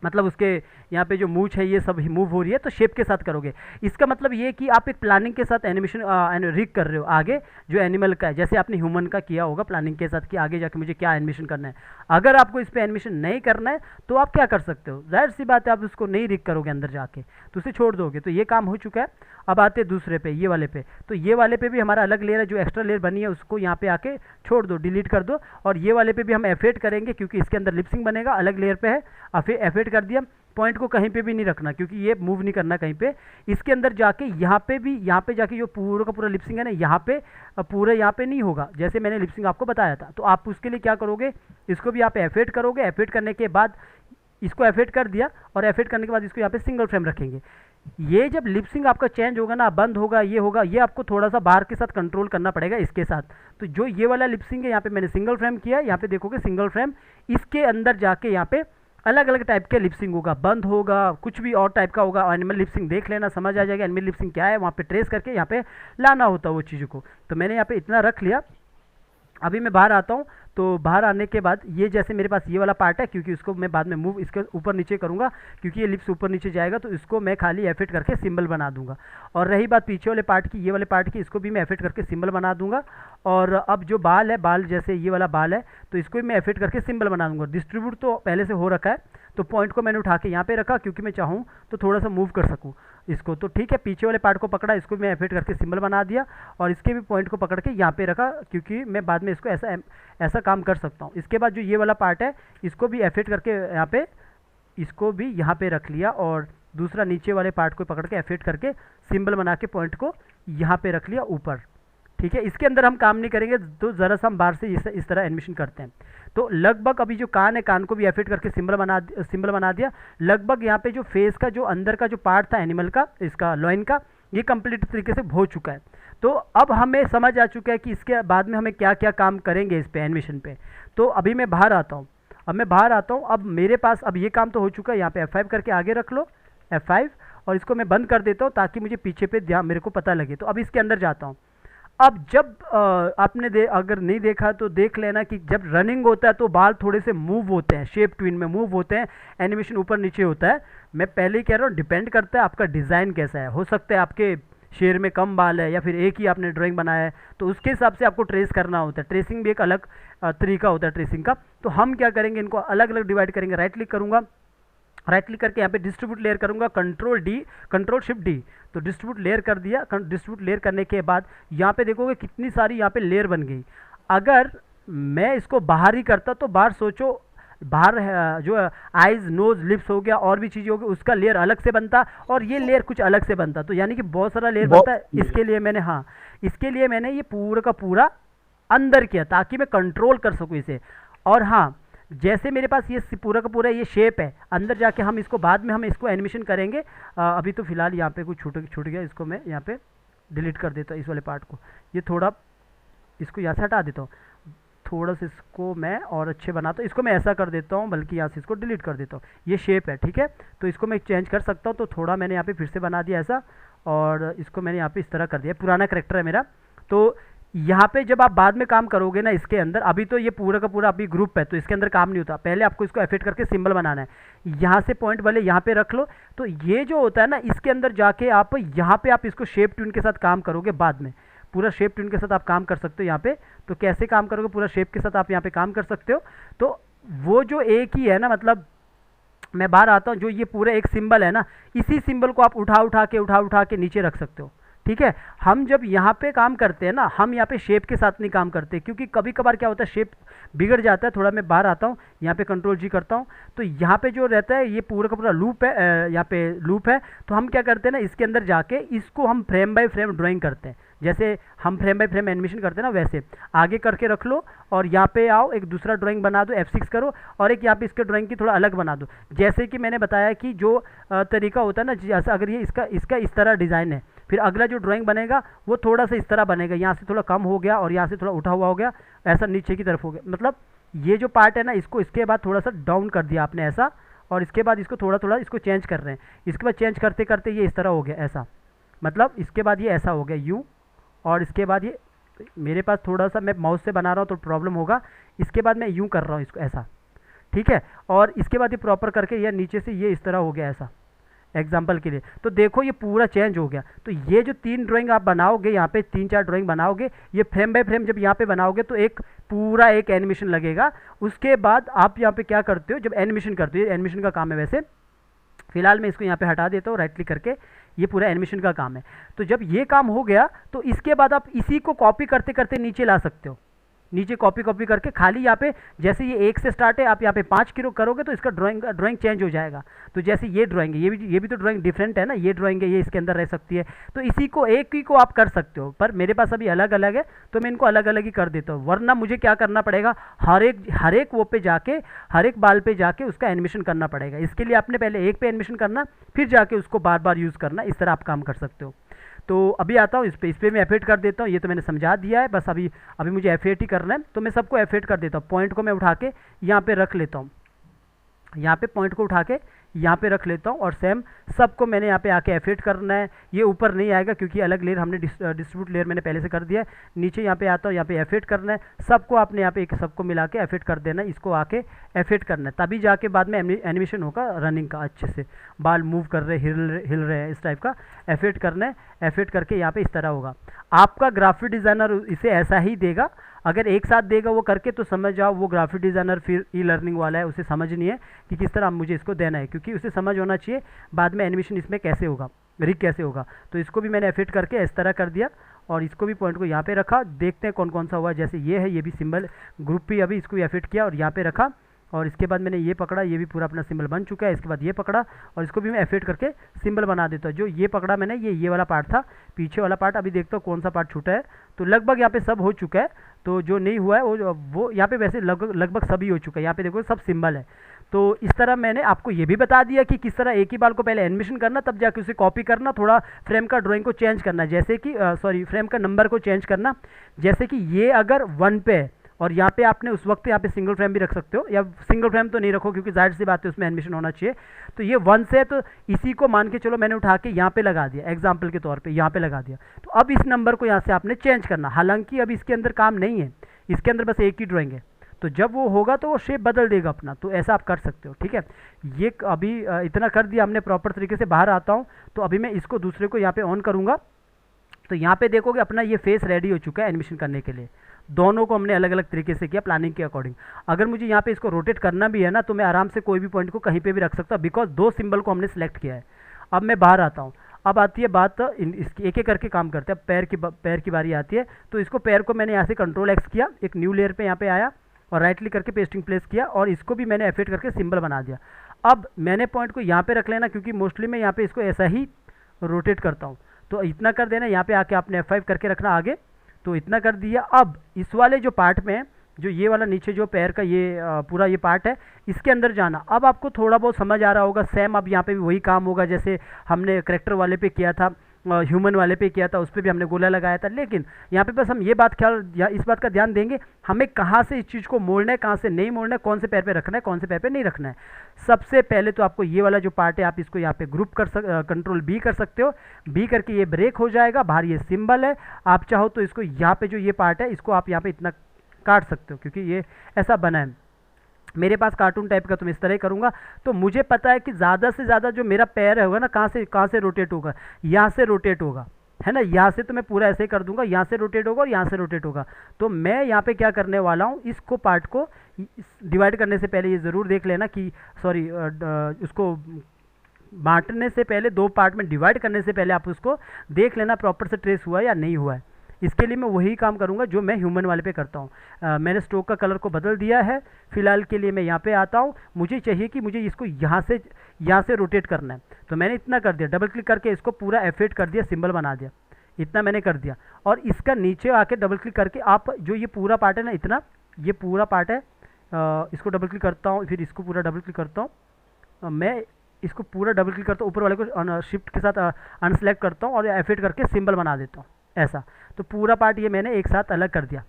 मतलब उसके यहाँ पे जो मूछ है ये सब मूव हो रही है, तो शेप के साथ करोगे। इसका मतलब ये कि आप एक प्लानिंग के साथ एनिमेशन रिग कर रहे हो आगे जो एनिमल का है, जैसे आपने ह्यूमन का किया होगा प्लानिंग के साथ कि आगे जाके मुझे क्या एनिमेशन करना है। अगर आपको इस पर एनिमेशन नहीं करना है तो आप क्या कर सकते हो, जाहिर सी बात है आप उसको नहीं रिग करोगे अंदर जाके, तो उसे छोड़ दोगे। तो ये काम हो चुका है। अब आते दूसरे पे, ये वाले पे। तो ये वाले पे भी हमारा अलग लेयर है, जो एक्स्ट्रा लेयर बनी है उसको यहाँ पे आके छोड़ दो, डिलीट कर दो। और ये वाले पे भी हम F8 करेंगे, क्योंकि इसके अंदर लिपसिंग बनेगा, अलग लेयर पे है। F8 कर दिया। पॉइंट को कहीं पे भी नहीं रखना, क्योंकि ये मूव नहीं करना कहीं पे। इसके अंदर जाके यहाँ पे भी, यहाँ पे जाके जो पूरा का पूरा लिपसिंग है ना, यहाँ पे पूरा यहाँ पे नहीं होगा, जैसे मैंने लिपसिंग आपको बताया था। तो आप उसके लिए क्या करोगे, इसको भी आप F8 करोगे। F8 करने के बाद इसको F8 कर दिया और F8 करने के बाद इसको यहाँ पे सिंगल फ्रेम रखेंगे। ये जब लिपसिंग आपका चेंज होगा ना, बंद होगा, ये आपको थोड़ा सा बाहर के साथ कंट्रोल करना पड़ेगा इसके साथ। तो जो ये वाला लिपसिंग है, यहाँ पे मैंने सिंगल फ्रेम किया, यहाँ पे देखोगे सिंगल फ्रेम, इसके अंदर जाके यहाँ पे अलग अलग टाइप के लिपसिंग होगा, बंद होगा, कुछ भी और टाइप का होगा। एनिमल लिपसिंग देख लेना, समझ आ जाएगा एनिमल लिपसिंग क्या है, वहाँ पे ट्रेस करके यहाँ पे लाना होता है वो चीज़ों को। तो मैंने यहाँ पे इतना रख लिया। अभी मैं बाहर आता हूँ, तो बाहर आने के बाद ये जैसे मेरे पास ये वाला पार्ट है, क्योंकि इसको मैं बाद में मूव इसके ऊपर नीचे करूँगा, क्योंकि ये लिप्स ऊपर नीचे जाएगा, तो इसको मैं खाली F8 करके सिंबल बना दूंगा। और रही बात पीछे वाले पार्ट की, ये वाले पार्ट की, इसको भी मैं F8 करके सिंबल बना दूंगा। और अब जो बाल है, बाल जैसे ये वाला बाल है, तो इसको भी मैं F8 करके सिंबल बना दूंगा। डिस्ट्रीब्यूट तो पहले से हो रखा है, तो पॉइंट को मैंने उठा के यहाँ पे रखा, क्योंकि मैं चाहूँ तो थोड़ा सा मूव कर सकूँ इसको। तो ठीक है, पीछे वाले पार्ट को पकड़ा, इसको मैं F8 करके सिंबल बना दिया, और इसके भी पॉइंट को पकड़ के यहाँ पे रखा, क्योंकि मैं बाद में इसको ऐसा काम कर सकता हूँ। इसके बाद जो ये वाला पार्ट है, इसको भी F8 करके यहाँ पे, इसको भी यहाँ पे रख लिया, और दूसरा नीचे वाले पार्ट को पकड़ के F8 करके सिंबल बना के पॉइंट को यहाँ पे रख लिया ऊपर। ठीक है, इसके अंदर हम काम नहीं करेंगे, तो ज़रा सा हम बाहर से इस तरह एनिमेशन करते हैं। तो लगभग अभी जो कान है, कान को भी F8 करके सिंबल बना दिया। लगभग यहाँ पे जो फेस का जो अंदर का जो पार्ट था एनिमल का, इसका लॉइन का, ये कंप्लीट तरीके से हो चुका है। तो अब हमें समझ आ चुका है कि इसके बाद में हमें क्या क्या काम करेंगे इस पे, एनिमेशन पे। तो अभी मैं बाहर आता हूँ, अब मेरे पास अब ये काम तो हो चुका है। यहाँ पे F5 करके आगे रख लो, F5, और इसको मैं बंद कर देता हूँ ताकि मुझे पीछे पे ध्यान मेरे को पता लगे। तो अब इसके अंदर जाता हूँ। अब जब आपने अगर नहीं देखा तो देख लेना कि जब रनिंग होता है तो बाल थोड़े से मूव होते हैं, शेप ट्विन में मूव होते हैं, एनिमेशन ऊपर नीचे होता है। मैं पहले ही कह रहा हूँ, डिपेंड करता है आपका डिज़ाइन कैसा है। हो सकता है आपके शेर में कम बाल है, या फिर एक ही आपने ड्राइंग बनाया है, तो उसके हिसाब से आपको ट्रेस करना होता है। ट्रेसिंग भी एक अलग तरीका होता है ट्रेसिंग का। तो हम क्या करेंगे, इनको अलग अलग डिवाइड करेंगे। राइट क्लिक करूँगा, राइट क्लिक करके यहाँ पे डिस्ट्रीब्यूट लेयर करूँगा, कंट्रोल शिफ्ट डी, तो डिस्ट्रीब्यूट लेयर कर दिया। डिस्ट्रीब्यूट लेयर करने के बाद यहाँ पे देखोगे कितनी सारी यहाँ पे लेयर बन गई। अगर मैं इसको बाहर ही करता तो बाहर सोचो, बाहर जो आइज़, नोज़, लिप्स हो गया, और भी चीज़ें हो गई, उसका लेयर अलग से बनता, और ये लेयर कुछ अलग से बनता। तो यानी कि बहुत सारा लेयर बनता है। इसके लिए मैंने ये पूरा का पूरा अंदर किया, ताकि मैं कंट्रोल कर सकूँ इसे। और हाँ, जैसे मेरे पास ये पूरा का पूरा ये शेप है, अंदर जाके हम इसको बाद में हम इसको एनिमेशन करेंगे। अभी तो फिलहाल यहाँ पे कुछ छूट गया, इसको मैं यहाँ पे डिलीट कर देता हूँ, इस वाले पार्ट को। ये थोड़ा इसको यहाँ से हटा देता हूँ, थोड़ा सा इसको मैं और अच्छे बनाता हूँ। इसको मैं ऐसा कर देता हूँ, बल्कि यहाँ से इसको डिलीट कर देता हूँ। ये शेप है, ठीक है, तो इसको मैं चेंज कर सकता हूँ। तो थोड़ा मैंने यहाँ पे फिर से बना दिया ऐसा, और इसको मैंने यहाँ पे इस तरह कर दिया। पुराना करेक्टर है मेरा। तो यहाँ पे जब आप बाद में काम करोगे ना इसके अंदर, अभी तो ये पूरा का पूरा अभी ग्रुप है, तो इसके अंदर काम नहीं होता। पहले आपको इसको F8 करके सिंबल बनाना है। यहाँ से पॉइंट वाले यहाँ पे रख लो। तो ये जो होता है ना, इसके अंदर जाके आप यहाँ पे आप इसको शेप ट्यून के साथ काम करोगे। बाद में पूरा शेप ट्यून के साथ आप काम कर सकते हो यहाँ पे। तो कैसे काम करोगे, पूरा शेप के साथ आप यहाँ पे काम कर सकते हो। तो वो जो एक ही है ना, मतलब मैं बाहर आता हूँ, जो ये पूरा एक सिंबल है ना, इसी सिंबल को आप उठा के नीचे रख सकते हो। ठीक है, हम जब यहाँ पे काम करते हैं ना, हम यहाँ पे शेप के साथ नहीं काम करते, क्योंकि कभी कभार क्या होता है, शेप बिगड़ जाता है। थोड़ा मैं बाहर आता हूँ, यहाँ पे कंट्रोल जी करता हूँ, तो यहाँ पे जो रहता है ये पूरा का पूरा लूप है, यहाँ पे लूप है। तो हम क्या करते हैं ना, इसके अंदर जाके इसको हम फ्रेम बाय फ्रेम ड्राइंग करते हैं। जैसे हम फ्रेम बाय फ्रेम एनिमेशन करते हैं ना, वैसे आगे करके रख लो, और यहाँ पे आओ, एक दूसरा ड्राइंग बना दो, F6 करो, और एक यहाँ पे इसके ड्राइंग की थोड़ा अलग बना दो। जैसे कि मैंने बताया कि जो तरीका होता है ना, जैसे अगर ये इसका इस तरह डिज़ाइन है, फिर अगला जो ड्राइंग बनेगा वो थोड़ा सा इस तरह बनेगा। यहाँ से थोड़ा कम हो गया, और यहाँ से थोड़ा उठा हुआ हो गया, ऐसा नीचे की तरफ हो गया। मतलब ये जो पार्ट है ना, इसको इसके बाद थोड़ा सा डाउन कर दिया आपने ऐसा, और इसके बाद इसको थोड़ा इसको चेंज कर रहे हैं। इसके बाद चेंज करते करते ये इस तरह हो गया ऐसा, मतलब इसके बाद ये ऐसा हो गया यूँ, और इसके बाद ये मेरे पास थोड़ा सा मैं माउस से बना रहा हूँ तो प्रॉब्लम होगा। इसके बाद मैं यूँ कर रहा हूँ इसको ऐसा, ठीक है, और इसके बाद ये प्रॉपर करके ये नीचे से ये इस तरह हो गया ऐसा, एग्जाम्पल के लिए। तो देखो ये पूरा चेंज हो गया। तो ये जो 3 ड्राइंग आप बनाओगे, यहाँ पे 3-4 ड्राइंग बनाओगे, ये फ्रेम बाय फ्रेम जब यहाँ पे बनाओगे तो एक पूरा एक एनिमेशन लगेगा। उसके बाद आप यहाँ पे क्या करते हो, जब एनिमेशन करते हो, ये एनिमेशन का काम है। वैसे फिलहाल मैं इसको यहाँ पे हटा देता हूँ, राइट क्लिक करके, ये पूरा एनिमेशन का काम है। तो जब ये काम हो गया तो इसके बाद आप इसी को कॉपी करते करते नीचे ला सकते हो। नीचे कॉपी कॉपी करके खाली यहाँ पे जैसे ये 1 से स्टार्ट है, आप यहाँ पे 5 किलो करोगे तो इसका ड्राइंग चेंज हो जाएगा। तो जैसे ये ड्राइंग है, ये भी तो ड्राइंग डिफरेंट है ना, ये ड्राइंग है, ये इसके अंदर रह सकती है। तो इसी को एक ही को आप कर सकते हो, पर मेरे पास अभी अलग अलग है तो मैं इनको अलग अलग ही कर देता हूँ। वरना मुझे क्या करना पड़ेगा, हर एक वो पे जाके, हर एक बाल पे जाके उसका एनिमेशन करना पड़ेगा। इसके लिए आपने पहले एक पे एनिमेशन करना, फिर जाके उसको बार बार यूज़ करना। इस तरह आप काम कर सकते हो। तो अभी आता हूँ इस पे मैं F8 कर देता हूँ। ये तो मैंने समझा दिया है, बस अभी मुझे F8 ही करना है। तो मैं सबको F8 कर देता हूँ। पॉइंट को मैं उठा के यहाँ पे रख लेता हूँ, यहाँ पे पॉइंट को उठा के यहाँ पे रख लेता हूँ, और सेम सबको मैंने यहाँ पे आके F8 करना है। ये ऊपर नहीं आएगा क्योंकि अलग लेयर हमने डिस्ट्रीब्यूट लेयर मैंने पहले से कर दिया है। नीचे यहाँ पे आता हूँ, यहाँ पे F8 करना है। सबको आपने यहाँ पे सबको मिला के F8 कर देना है, इसको आके F8 करना है, तभी जाके बाद में एनिमेशन होगा रनिंग का, अच्छे से बाल मूव कर रहे, हिल रहे हैं, इस टाइप का F8 करना है। F8 करके यहाँ पे इस तरह होगा। आपका ग्राफिक डिज़ाइनर इसे ऐसा ही देगा। अगर एक साथ देगा वो करके तो समझ जाओ वो ग्राफिक डिज़ाइनर फिर ई लर्निंग वाला है, उसे समझ नहीं है कि किस तरह मुझे इसको देना है, क्योंकि उसे समझ होना चाहिए बाद में एनिमेशन इसमें कैसे होगा, रिग कैसे होगा। तो इसको भी मैंने F8 करके इस तरह कर दिया, और इसको भी पॉइंट को यहाँ पे रखा। देखते हैं कौन कौन सा हुआ। जैसे ये है, ये भी सिंबल ग्रुप भी अभी इसको F8 किया और यहाँ पे रखा, और इसके बाद मैंने ये पकड़ा, ये भी पूरा अपना सिंबल बन चुका है। इसके बाद ये पकड़ा और इसको भी मैं F8 करके सिंबल बना देता हूँ। जो ये पकड़ा मैंने, ये वाला पार्ट था, पीछे वाला पार्ट। अभी देखता हूँ कौन सा पार्ट छूटा है। तो लगभग यहाँ पे सब हो चुका है। तो जो नहीं हुआ है वो यहाँ पे वैसे लगभग सभी हो चुका है। यहाँ पे देखो सब सिंबल है। तो इस तरह मैंने आपको ये भी बता दिया कि किस तरह एक ही बाल को पहले एनिमेशन करना, तब जाके उसे कॉपी करना, थोड़ा फ्रेम का ड्राइंग को चेंज करना, जैसे कि फ्रेम का नंबर को चेंज करना। जैसे कि ये अगर 1 पे है और यहाँ पे आपने उस वक्त यहाँ पे सिंगल फ्रेम भी रख सकते हो, या सिंगल फ्रेम तो नहीं रखो क्योंकि जाहिर सी बात है उसमें एनिमेशन होना चाहिए। तो ये 1 से है, तो इसी को मान के चलो मैंने उठा के यहाँ पे लगा दिया, एग्जाम्पल के तौर पे यहाँ पे लगा दिया। तो अब इस नंबर को यहाँ से आपने चेंज करना। हालांकि अब इसके अंदर काम नहीं है, इसके अंदर बस एक ही ड्राइंग है। तो जब वो होगा तो वो शेप बदल देगा अपना। तो ऐसा आप कर सकते हो, ठीक है। ये अभी इतना कर दिया हमने प्रॉपर तरीके से। बाहर आता हूँ तो अभी मैं इसको दूसरे को यहाँ पे ऑन करूँगा। तो यहाँ पे देखोगे अपना ये फेस रेडी हो चुका है एनिमेशन करने के लिए। दोनों को हमने अलग अलग तरीके से किया प्लानिंग के अकॉर्डिंग। अगर मुझे यहाँ पे इसको रोटेट करना भी है ना, तो मैं आराम से कोई भी पॉइंट को कहीं पे भी रख सकता हूँ, बिकॉज 2 सिंबल को हमने सेलेक्ट किया है। अब मैं बाहर आता हूँ। अब आती है बात इसकी, एक एक करके काम करते हैं। पैर की बारी आती है। तो इसको पैर को मैंने यहाँ से Ctrl X किया, एक न्यू लेयर पे यहाँ पे आया और राइट क्लिक करके पेस्टिंग प्लेस किया, और इसको भी मैंने F8 करके सिंबल बना दिया। अब मैंने पॉइंट को यहाँ पे रख लेना, क्योंकि मोस्टली मैं यहाँ पे इसको ऐसा ही रोटेट करता हूँ। तो इतना कर देना। यहाँ पे आके आपने F5 करके रखना आगे। तो इतना कर दिया। अब इस वाले जो पार्ट में है, जो ये वाला नीचे जो पैर का ये पूरा ये पार्ट है, इसके अंदर जाना। अब आपको थोड़ा बहुत समझ आ रहा होगा। सेम अब यहाँ पे भी वही काम होगा जैसे हमने करेक्टर वाले पे किया था, ह्यूमन वाले पे किया था, उस पर भी हमने गोला लगाया था। लेकिन यहाँ पे बस हम ये बात इस बात का ध्यान देंगे, हमें कहाँ से इस चीज़ को मोड़ना है, कहाँ से नहीं मोड़ना है, कौन से पैर पे रखना है, कौन से पैर पे नहीं रखना है। सबसे पहले तो आपको ये वाला जो पार्ट है, आप इसको यहाँ पे ग्रुप Ctrl B कर सकते हो। B करके ये ब्रेक हो जाएगा। बाहर ये सिंबल है। आप चाहो तो इसको यहाँ पे जो ये पार्ट है, इसको आप यहाँ पे इतना काट सकते हो, क्योंकि ये ऐसा बना है। मेरे पास कार्टून टाइप का, तो मैं इस तरह ही करूँगा। तो मुझे पता है कि ज़्यादा से ज़्यादा जो मेरा पैर होगा ना, कहाँ से रोटेट होगा, यहाँ से रोटेट होगा, है ना। यहाँ से तो मैं पूरा ऐसे ही कर दूंगा, यहाँ से रोटेट होगा और यहाँ से रोटेट होगा। तो मैं यहाँ पे क्या करने वाला हूँ, इसको पार्ट को डिवाइड करने से पहले ये ज़रूर देख लेना कि उसको बांटने से पहले, 2 पार्ट में डिवाइड करने से पहले आप उसको देख लेना प्रॉपर से ट्रेस हुआ है या नहीं हुआ है। इसके लिए मैं वही काम करूंगा जो मैं ह्यूमन वाले पे करता हूँ। मैंने स्ट्रोक का कलर को बदल दिया है। फिलहाल के लिए मैं यहाँ पे आता हूँ। मुझे चाहिए कि मुझे इसको यहाँ से रोटेट करना है। तो मैंने इतना कर दिया, डबल क्लिक करके इसको पूरा F8 कर दिया, सिंबल बना दिया। इतना मैंने कर दिया। और इसका नीचे आके डबल क्लिक करके आप जो ये पूरा पार्ट है ना, इतना ये पूरा पार्ट है, इसको डबल क्लिक करता हूँ, फिर इसको पूरा डबल क्लिक करता हूँ। मैं इसको पूरा डबल क्लिक करता हूँ, ऊपर वाले को शिफ्ट के साथ अनसेलेक्ट करता हूँ और F8 करके सिंबल बना देता हूँ, ऐसा। तो पूरा पार्ट ये मैंने एक साथ अलग कर दिया,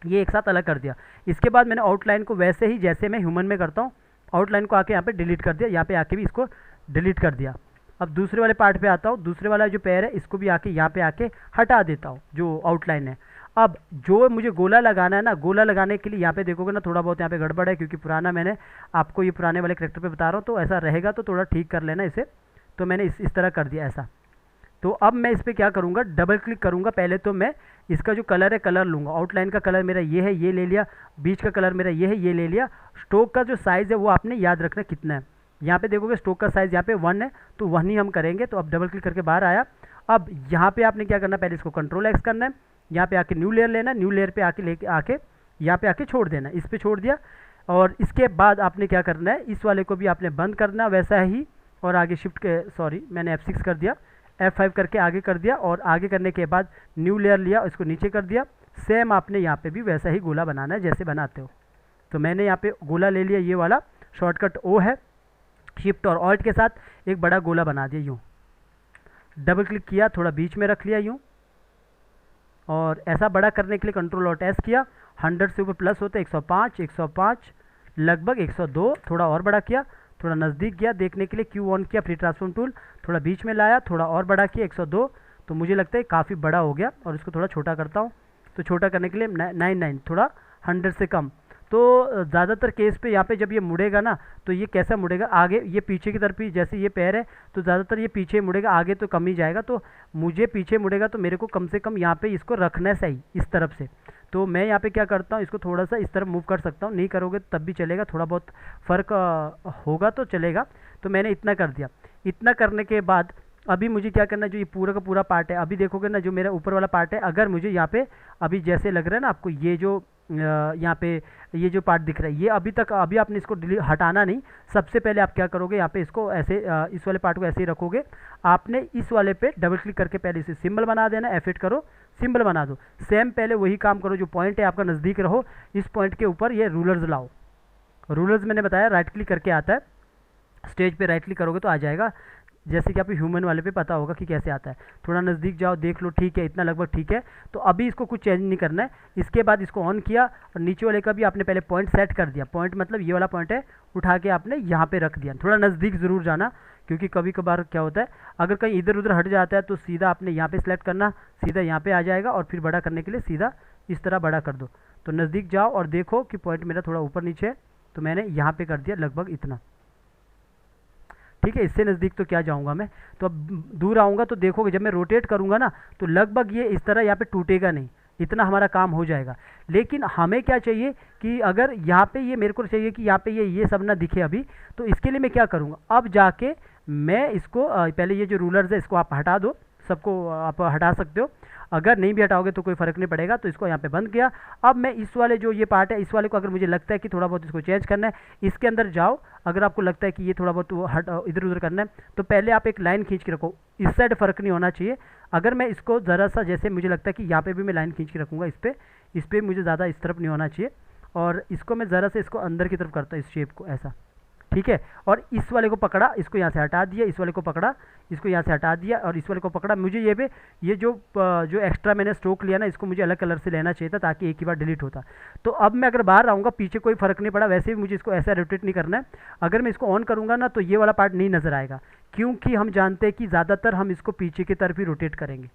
ये एक साथ अलग कर दिया। इसके बाद मैंने आउटलाइन को वैसे ही जैसे मैं ह्यूमन में करता हूँ, आउटलाइन को आके यहाँ पे डिलीट कर दिया, यहाँ पे आके भी इसको डिलीट कर दिया। अब दूसरे वाले पार्ट पे आता हूँ। दूसरे वाला जो पैर है इसको भी आके यहाँ पे आके हटा देता हूँ, जो आउटलाइन है। अब जो मुझे गोला लगाना है ना, गोला लगाने के लिए यहाँ पे देखोगे ना थोड़ा बहुत यहाँ पे गड़बड़ है, क्योंकि पुराना मैंने आपको ये पुराने वाले करेक्टर पे बता रहा हूँ, तो ऐसा रहेगा, तो थोड़ा ठीक कर लेना इसे। तो मैंने इस तरह कर दिया ऐसा। तो अब मैं इस पर क्या करूँगा, डबल क्लिक करूँगा। पहले तो मैं इसका जो कलर है कलर लूँगा। आउटलाइन का कलर मेरा ये है, ये ले लिया। बीच का कलर मेरा ये है, ये ले लिया। स्ट्रोक का जो साइज़ है वो आपने याद रखना कितना है। यहाँ पे देखोगे स्ट्रोक का साइज़ यहाँ पे 1 है, तो 1 ही हम करेंगे। तो अब डबल क्लिक करके बाहर आया। अब यहाँ पे आपने क्या करना, पहले इसको Ctrl X करना है, यहाँ पे आके न्यू लेयर लेना, न्यू लेयर पे आके लेके आके यहाँ पे आके छोड़ देना, इस पे छोड़ दिया। और इसके बाद आपने क्या करना है, इस वाले को भी आपने बंद करना वैसा ही, और आगे शिफ्ट के सॉरी मैंने F6 कर दिया, F5 करके आगे कर दिया, और आगे करने के बाद न्यू लेयर लिया, इसको नीचे कर दिया। सेम आपने यहाँ पे भी वैसा ही गोला बनाना है जैसे बनाते हो। तो मैंने यहाँ पे गोला ले लिया, ये वाला शॉर्टकट O है, शिफ्ट और ऑल्ट के साथ एक बड़ा गोला बना दिया यूँ, डबल क्लिक किया, थोड़ा बीच में रख लिया यूँ, और ऐसा बड़ा करने के लिए कंट्रोल और S किया। 100 से ऊपर प्लस होता है 105, 105 लगभग 102, थोड़ा और बड़ा किया, थोड़ा नज़दीक गया देखने के लिए, Q ऑन किया, फ्री ट्रांसफॉर्म टूल थोड़ा बीच में लाया, थोड़ा और बड़ा किया 102, तो मुझे लगता है काफ़ी बड़ा हो गया। और इसको थोड़ा छोटा करता हूँ, तो छोटा करने के लिए 99 थोड़ा 100 से कम। तो ज़्यादातर केस पे यहाँ पे जब ये मुड़ेगा ना, तो ये कैसा मुड़ेगा, आगे ये पीछे की तरफ ही, जैसे ये पैर है तो ज़्यादातर ये पीछे मुड़ेगा, आगे तो कम ही जाएगा। तो मुझे पीछे मुड़ेगा तो मेरे को कम से कम यहाँ पे इसको रखना है सही इस तरफ से। तो मैं यहाँ पे क्या करता हूँ, इसको थोड़ा सा इस तरफ मूव कर सकता हूँ, नहीं करोगे तब भी चलेगा, थोड़ा बहुत फ़र्क होगा तो चलेगा। तो मैंने इतना कर दिया। इतना करने के बाद अभी मुझे क्या करना है, जो ये पूरा का पूरा पार्ट है, अभी देखोगे ना जो मेरा ऊपर वाला पार्ट है, अगर मुझे यहाँ पे अभी जैसे लग रहा है ना आपको, ये जो यहाँ पे ये जो पार्ट दिख रहा है, ये अभी आपने इसको हटाना नहीं। सबसे पहले आप क्या करोगे, यहाँ पे इसको ऐसे इस वाले पार्ट को ऐसे ही रखोगे। आपने इस वाले पे डबल क्लिक करके पहले इसे सिंबल बना देना, F8 करो, सिंबल बना दो। सेम पहले वही काम करो, जो पॉइंट है आपका नज़दीक रहो, इस पॉइंट के ऊपर ये रूलर्स लाओ। रूलर्स मैंने बताया राइट क्लिक करके आता है, स्टेज पे राइट क्लिक करोगे तो आ जाएगा, जैसे कि आपको ह्यूमन वाले पे पता होगा कि कैसे आता है। थोड़ा नज़दीक जाओ, देख लो, ठीक है, इतना लगभग ठीक है। तो अभी इसको कुछ चेंज नहीं करना है। इसके बाद इसको ऑन किया, और नीचे वाले का भी आपने पहले पॉइंट सेट कर दिया। पॉइंट मतलब ये वाला पॉइंट है, उठा के आपने यहाँ पे रख दिया। थोड़ा नज़दीक ज़रूर जाना, क्योंकि कभी कभार क्या होता है, अगर कहीं इधर उधर हट जाता है तो सीधा आपने यहाँ पे सिलेक्ट करना, सीधा यहाँ पे आ जाएगा, और फिर बड़ा करने के लिए सीधा इस तरह बड़ा कर दो। तो नज़दीक जाओ और देखो कि पॉइंट मेरा थोड़ा ऊपर नीचे है, तो मैंने यहाँ पे कर दिया लगभग इतना, ठीक है। इससे नज़दीक तो क्या जाऊँगा मैं, तो अब दूर आऊँगा तो देखोगे जब मैं रोटेट करूँगा ना, तो लगभग ये इस तरह यहाँ पे टूटेगा नहीं, इतना हमारा काम हो जाएगा। लेकिन हमें क्या चाहिए कि अगर यहाँ पे ये मेरे को चाहिए कि यहाँ पे ये सब ना दिखे अभी, तो इसके लिए मैं क्या करूँगा, अब जाके मैं इसको पहले ये जो रूलर्स है इसको आप हटा दो, सबको आप हटा सकते हो। अगर नहीं भी हटाओगे तो कोई फ़र्क नहीं पड़ेगा। तो इसको यहाँ पे बंद किया। अब मैं इस वाले जो ये पार्ट है, इस वाले को अगर मुझे लगता है कि थोड़ा बहुत इसको चेंज करना है, इसके अंदर जाओ। अगर आपको लगता है कि ये थोड़ा बहुत इधर उधर करना है, तो पहले आप एक लाइन खींच के रखो, इस साइड फ़र्क नहीं होना चाहिए। अगर मैं इसको ज़रा सा, जैसे मुझे लगता है कि यहाँ पे भी मैं लाइन खींच के रखूँगा, इस पर मुझे ज़्यादा इस तरफ नहीं होना चाहिए, और इसको मैं ज़रा से इसको अंदर की तरफ करता हूँ, इस शेप को ऐसा, ठीक है। और इस वाले को पकड़ा, इसको यहाँ से हटा दिया, इस वाले को पकड़ा, इसको यहाँ से हटा दिया, और इस वाले को पकड़ा। मुझे ये जो एक्स्ट्रा मैंने स्ट्रोक लिया ना, इसको मुझे अलग कलर से लेना चाहिए था, ताकि एक ही बार डिलीट होता। तो अब मैं अगर बाहर आऊँगा, पीछे कोई फ़र्क नहीं पड़ा, वैसे भी मुझे इसको ऐसा रोटेट नहीं करना है। अगर मैं इसको ऑन करूँगा ना, तो ये वाला पार्ट नहीं नज़र आएगा, क्योंकि हम जानते हैं कि ज़्यादातर हम इसको पीछे की तरफ ही रोटेट करेंगे।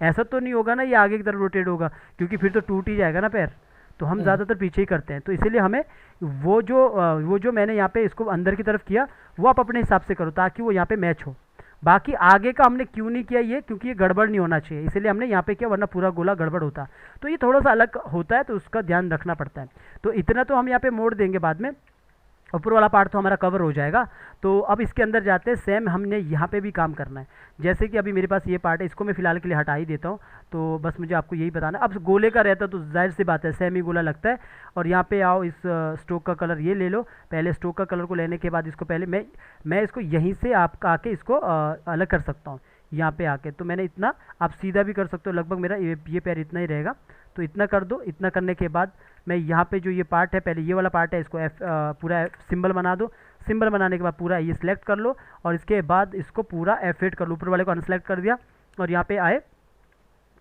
ऐसा तो नहीं होगा ना ये आगे की तरफ रोटेट होगा, क्योंकि फिर तो टूट ही जाएगा ना पैर। तो हम ज़्यादातर पीछे ही करते हैं। तो इसीलिए हमें वो जो मैंने यहाँ पे इसको अंदर की तरफ किया, वो आप अपने हिसाब से करो, ताकि वो यहाँ पे मैच हो। बाकी आगे का हमने क्यों नहीं किया ये, क्योंकि ये गड़बड़ नहीं होना चाहिए, इसीलिए हमने यहाँ पे किया, वरना पूरा गोला गड़बड़ होता। तो ये थोड़ा सा अलग होता है, तो उसका ध्यान रखना पड़ता है। तो इतना तो हम यहाँ पे मोड़ देंगे बाद में, ऊपर वाला पार्ट तो हमारा कवर हो जाएगा। तो अब इसके अंदर जाते हैं, सेम हमने यहाँ पे भी काम करना है। जैसे कि अभी मेरे पास ये पार्ट है, इसको मैं फ़िलहाल के लिए हटा ही देता हूँ। तो बस मुझे आपको यही बताना है। अब गोले का रहता तो जाहिर सी बात है सेम ही गोला लगता है। और यहाँ पे आओ, इस स्ट्रोक का कलर ये ले लो। पहले स्ट्रोक का कलर को लेने के बाद इसको पहले मैं इसको यहीं से आप आके इसको अलग कर सकता हूँ, यहाँ पे आके। तो मैंने इतना, आप सीधा भी कर सकते हो, लगभग मेरा ये पैर इतना ही रहेगा। तो इतना कर दो। इतना करने के बाद मैं यहाँ पे जो ये पार्ट है, पहले ये वाला पार्ट है, इसको पूरा सिंबल बना दो। सिंबल बनाने के बाद पूरा ये सिलेक्ट कर लो, और इसके बाद इसको पूरा F8 कर लो। ऊपर वाले को अनसेलेक्ट कर दिया, और यहाँ पे आए,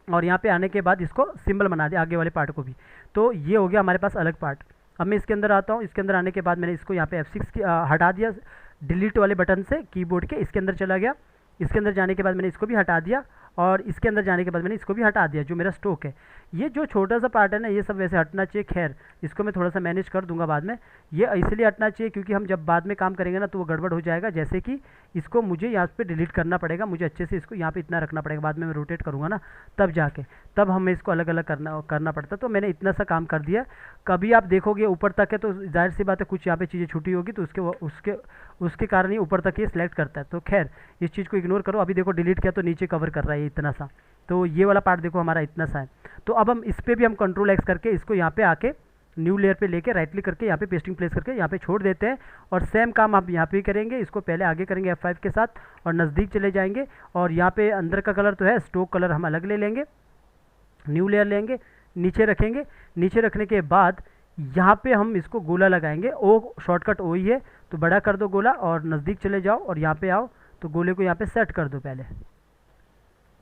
और यहाँ पे आने के बाद इसको सिंबल बना दिया आगे वाले पार्ट को भी। तो ये हो गया हमारे पास अलग पार्ट। अब मैं इसके अंदर आता हूँ। इसके अंदर आने के बाद मैंने इसको यहाँ पे F6 हटा दिया डिलीट वाले बटन से कीबोर्ड के, इसके अंदर चला गया। इसके अंदर जाने के बाद मैंने इसको भी हटा दिया, और इसके अंदर जाने के बाद मैंने इसको भी हटा दिया, जो मेरा स्ट्रोक है। ये जो छोटा सा पार्ट है ना, ये सब वैसे हटना चाहिए। खैर, इसको मैं थोड़ा सा मैनेज कर दूंगा बाद में। ये इसलिए हटना चाहिए क्योंकि हम जब बाद में काम करेंगे ना, तो वो गड़बड़ हो जाएगा। जैसे कि इसको मुझे यहाँ पे डिलीट करना पड़ेगा, मुझे अच्छे से इसको यहाँ पे इतना रखना पड़ेगा। बाद में मैं रोटेट करूँगा ना, तब हमें इसको अलग अलग करना पड़ता। तो मैंने इतना सा काम कर दिया। कभी आप देखोगे ऊपर तक है, तो जाहिर सी बात है कुछ यहाँ पे चीज़ें छूटी होगी, तो उसके कारण ही ऊपर तक ये सिलेक्ट करता है। तो खैर, इस चीज़ को इग्नोर करो। अभी देखो डिलीट किया तो नीचे कवर कर रहा है इतना सा। तो ये वाला पार्ट देखो हमारा इतना सा है। तो अब हम इस पर भी हम कंट्रोल एक्स करके इसको यहाँ पे आके न्यू लेयर पे लेके राइट क्लिक करके यहाँ पे पेस्टिंग प्लेस करके यहाँ पे छोड़ देते हैं। और सेम काम आप यहाँ पे भी करेंगे, इसको पहले आगे करेंगे F5 के साथ और नज़दीक चले जाएंगे। और यहाँ पे अंदर का कलर तो है, स्ट्रोक कलर हम अलग ले लेंगे, न्यू लेयर लेंगे, नीचे रखेंगे। नीचे रखने के बाद यहाँ पे हम इसको गोला लगाएंगे, ओ शॉर्टकट ओ ही है, तो बड़ा कर दो गोला और नज़दीक चले जाओ और यहाँ पे आओ तो गोले को यहाँ पे सेट कर दो। पहले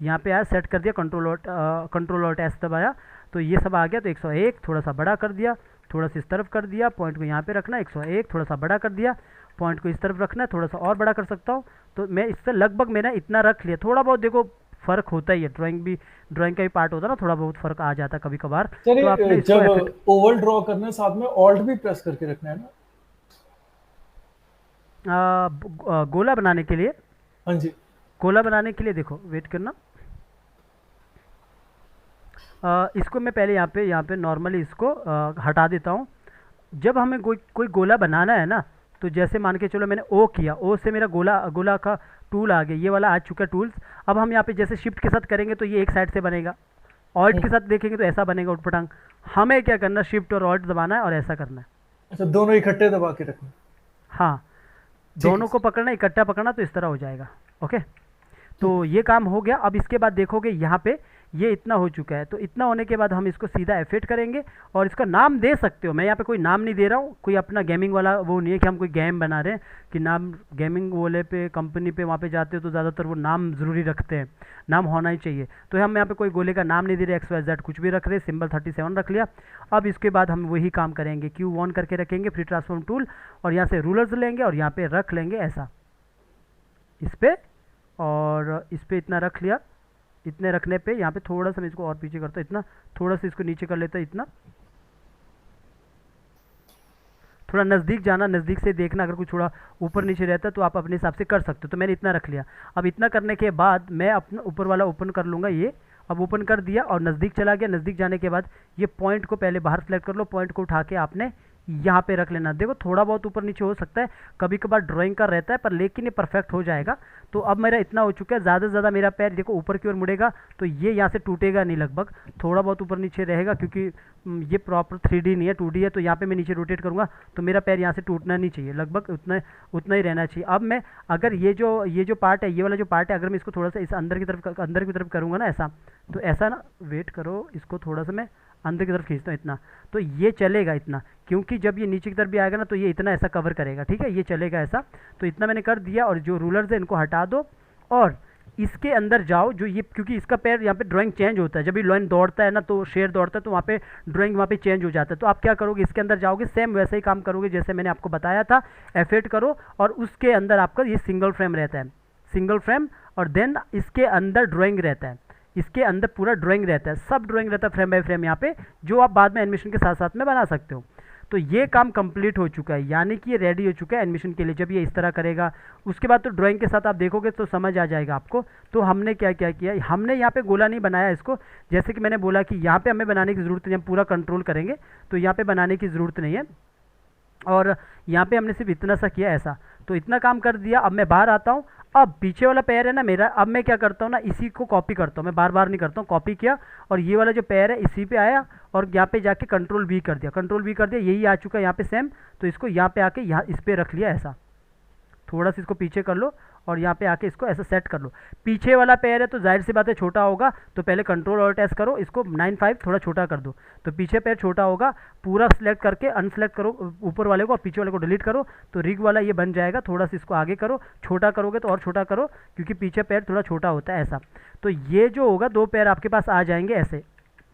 यहाँ पे आया, सेट कर दिया, कंट्रोल ऑल्ट एस दबाया तो ये सब आ गया। तो 101 थोड़ा सा बड़ा कर दिया, थोड़ा सा इस तरफ कर दिया, पॉइंट को यहाँ पे रखना। 101 थोड़ा सा बड़ा कर दिया, पॉइंट को इस तरफ रखना है, थोड़ा सा और बड़ा कर सकता हूँ। तो मैं इससे लगभग मैंने इतना रख लिया। थोड़ा बहुत देखो फ़र्क होता ही है, ड्राइंग का भी पार्ट होता है ना, थोड़ा बहुत फ़र्क आ जाता है कभी कभार। तो आपने जब ओवल ड्रॉ करना है साथ में ऑल्ट भी प्रेस करके रखना है ना गोला बनाने के लिए। हाँ जी, गोला बनाने के लिए देखो, वेट करना, इसको मैं पहले यहाँ पे नॉर्मली इसको हटा देता हूँ। जब हमें कोई गोला बनाना है ना, तो जैसे मान के चलो मैंने ओ किया, ओ से मेरा गोला का टूल आ गया, ये वाला आ चुका टूल्स। अब हम यहाँ पे जैसे शिफ्ट के साथ करेंगे तो ये एक साइड से बनेगा, ऑल्ट के साथ देखेंगे तो ऐसा बनेगा उटपटांग। हमें क्या करना, शिफ्ट और ऑल्ट दबाना है और ऐसा करना है। अच्छा, दोनों इकट्ठे दबा के रखना। हाँ, दोनों को पकड़ना, इकट्ठा पकड़ना, तो इस तरह हो जाएगा। ओके, तो ये काम हो गया। अब इसके बाद देखोगे यहाँ पे ये इतना हो चुका है। तो इतना होने के बाद हम इसको सीधा F8 करेंगे और इसका नाम दे सकते हो। मैं यहाँ पे कोई नाम नहीं दे रहा हूँ, कोई अपना गेमिंग वाला वो नहीं है कि हम कोई गेम बना रहे हैं कि नाम गेमिंग वाले पे कंपनी पे वहाँ पे जाते हो तो ज़्यादातर वो नाम ज़रूरी रखते हैं, नाम होना ही चाहिए। तो हम यहाँ पे कोई गोले का नाम नहीं दे रहे, XYZ कुछ भी रख रहे, सिंबल 37 रख लिया। अब इसके बाद हम वही काम करेंगे, Q1 करके रखेंगे, फ्री ट्रांसफॉर्म टूल, और यहाँ से रूलर्स लेंगे और यहाँ पे रख लेंगे ऐसा इस पर, और इस पर इतना रख लिया। इतने रखने पे यहाँ पे थोड़ा सा मैं इसको और पीछे करता हूँ, इतना थोड़ा सा इसको नीचे कर लेता, इतना थोड़ा नज़दीक जाना, नज़दीक से देखना, अगर कुछ थोड़ा ऊपर नीचे रहता है तो आप अपने हिसाब से कर सकते हो। तो मैंने इतना रख लिया। अब इतना करने के बाद मैं अपना ऊपर वाला ओपन कर लूँगा, ये अब ओपन कर दिया और नज़दीक चला गया। नज़दीक जाने के बाद ये पॉइंट को पहले बाहर सेलेक्ट कर लो, पॉइंट को उठा के आपने यहाँ पे रख लेना। देखो थोड़ा बहुत ऊपर नीचे हो सकता है, कभी कभार ड्राइंग का रहता है, पर लेकिन ये परफेक्ट हो जाएगा। तो अब मेरा इतना हो चुका है। ज़्यादा से ज़्यादा मेरा पैर देखो ऊपर की ओर मुड़ेगा तो ये यहाँ से टूटेगा नहीं, लगभग थोड़ा बहुत ऊपर नीचे रहेगा, क्योंकि ये प्रॉपर 3D नहीं है, 2D है। तो यहाँ पे मैं नीचे रोटेट करूँगा तो मेरा पैर यहाँ से टूटना नहीं चाहिए, लगभग उतना ही रहना चाहिए। अब मैं अगर ये जो पार्ट है, ये वाला जो पार्ट है, अगर मैं इसको थोड़ा सा इस अंदर की तरफ करूँगा ना ऐसा, तो ऐसा ना, वेट करो, इसको थोड़ा सा मैं अंदर की तरफ खींचता हूँ इतना, तो ये चलेगा इतना, क्योंकि जब ये नीचे की तरफ भी आएगा ना तो ये इतना ऐसा कवर करेगा, ठीक है, ये चलेगा ऐसा। तो इतना मैंने कर दिया। और जो रूलर्स है इनको हटा दो और इसके अंदर जाओ, जो ये, क्योंकि इसका पैर यहाँ पे ड्राइंग चेंज होता है, जब ये लाइन दौड़ता है ना, तो शेर दौड़ता है तो वहाँ पे ड्राइंग वहाँ पे चेंज हो जाता है। तो आप क्या करोगे, इसके अंदर जाओगे, सेम वैसे ही काम करोगे जैसे मैंने आपको बताया था। F8 करो और उसके अंदर आपका ये सिंगल फ्रेम रहता है, सिंगल फ्रेम, और देन इसके अंदर ड्राइंग रहता है, इसके अंदर पूरा ड्राइंग रहता है, सब ड्राइंग रहता है फ्रेम बाय फ्रेम यहाँ पे, जो आप बाद में एनिमेशन के साथ साथ में बना सकते हो। तो ये काम कंप्लीट हो चुका है, यानी कि ये रेडी हो चुका है एनिमेशन के लिए। जब ये इस तरह करेगा उसके बाद तो ड्राइंग के साथ आप देखोगे तो समझ आ जाएगा आपको। तो हमने क्या क्या किया, हमने यहाँ पे गोला नहीं बनाया इसको, जैसे कि मैंने बोला कि यहाँ पे हमें बनाने की ज़रूरत नहीं, हम पूरा कंट्रोल करेंगे तो यहाँ पे बनाने की ज़रूरत नहीं है। और यहाँ पे हमने सिर्फ इतना सा किया ऐसा, तो इतना काम कर दिया। अब मैं बाहर आता हूँ। अब पीछे वाला पैर है ना मेरा, अब मैं क्या करता हूँ ना, इसी को कॉपी करता हूँ, मैं बार बार नहीं करता हूँ, कॉपी किया और ये वाला जो पैर है इसी पे आया और यहाँ पे जाके कंट्रोल V कर दिया, कंट्रोल V कर दिया, यही आ चुका है यहाँ पे सेम। तो इसको यहाँ पे आके यहाँ इस पर रख लिया ऐसा, थोड़ा सा इसको पीछे कर लो और यहाँ पे आके इसको ऐसा सेट कर लो। पीछे वाला पैर है तो जाहिर सी बात है छोटा होगा, तो पहले कंट्रोल ऑल्ट एस करो, इसको 9:5 थोड़ा छोटा कर दो, तो पीछे पैर छोटा होगा। पूरा सिलेक्ट करके अनसेलेक्ट करो ऊपर वाले को और पीछे वाले को डिलीट करो, तो रिग वाला ये बन जाएगा। थोड़ा सा इसको आगे करो, छोटा करोगे तो और छोटा करो, क्योंकि पीछे पैर थोड़ा छोटा होता है ऐसा। तो ये जो होगा 2 पैर आपके पास आ जाएंगे ऐसे,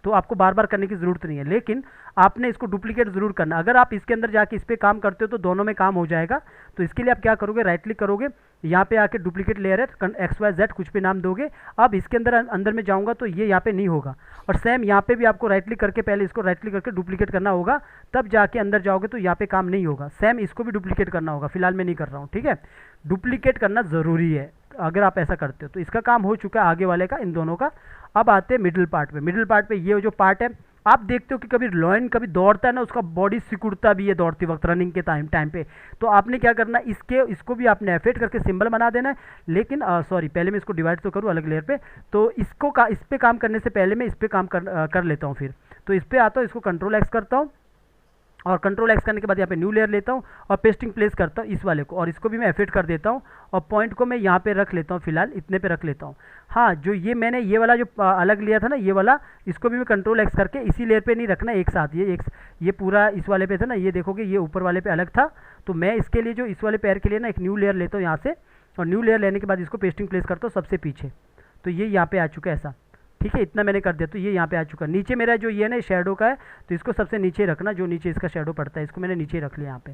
तो आपको बार बार करने की ज़रूरत नहीं है, लेकिन आपने इसको डुप्लीकेट ज़रूर करना। अगर आप इसके अंदर जाके इस पर काम करते हो तो दोनों में काम हो जाएगा। तो इसके लिए आप क्या करोगे, राइट क्लिक करोगे, यहाँ पे आके डुप्लीकेट लेयर है, XYZ कुछ भी नाम दोगे। अब इसके अंदर में जाऊँगा तो ये यहाँ पे नहीं होगा, और सेम यहाँ पे भी आपको राइट क्लिक करके पहले इसको राइट क्लिक करके डुप्लीकेट करना होगा, तब जाके अंदर जाओगे तो यहाँ पे काम नहीं होगा। सेम इसको भी डुप्लीकेट करना होगा, फिलहाल मैं नहीं कर रहा हूँ, ठीक है। डुप्लीकेट करना ज़रूरी है अगर आप ऐसा करते हो। तो इसका काम हो चुका है आगे वाले का, इन दोनों का। अब आते हैं मिडिल पार्ट पे। मिडिल पार्ट पे ये जो पार्ट है आप देखते हो कि कभी लॉयन कभी दौड़ता है ना, उसका बॉडी सिकुड़ता भी है दौड़ते वक्त, रनिंग के टाइम टाइम पे। तो आपने क्या करना है, इसको भी आपने एफेक्ट करके सिंबल बना देना है। लेकिन सॉरी, पहले मैं इसको डिवाइड तो करूँ अलग लेयर पे। तो इस पे काम करने से पहले मैं इस पे काम कर लेता हूँ फिर। तो इस पे आता हूँ, इसको कंट्रोल एक्स करता हूँ, और कंट्रोल एक्स करने के बाद यहाँ पे न्यू लेयर लेता हूँ और पेस्टिंग प्लेस करता हूँ इस वाले को, और इसको भी मैं एफेक्ट कर देता हूँ, और पॉइंट को मैं यहाँ पे रख लेता हूँ, फिलहाल इतने पे रख लेता हूँ। हाँ, जो ये मैंने ये वाला जो अलग लिया था ना, ये वाला, इसको भी मैं कंट्रोल एक्स करके इसी लेयर पे नहीं रखना एक साथ, ये पूरा इस वाले पे था ना, ये देखोगे ये ऊपर वाले पे अलग था। तो मैं इसके लिए जो इस वाले पैर के लिए ना एक न्यू लेयर लेता हूँ यहाँ से, और न्यू लेयर लेने के बाद इसको पेस्टिंग प्लेस करता हूँ सबसे पीछे। तो ये यहाँ पे आ चुका है ऐसा, ठीक है, इतना मैंने कर दिया। तो ये यहाँ पे आ चुका। नीचे मेरा जो ये ना शेडो का है, तो इसको सबसे नीचे रखना, जो नीचे इसका शेडो पड़ता है, इसको मैंने नीचे रख लिया यहाँ पे,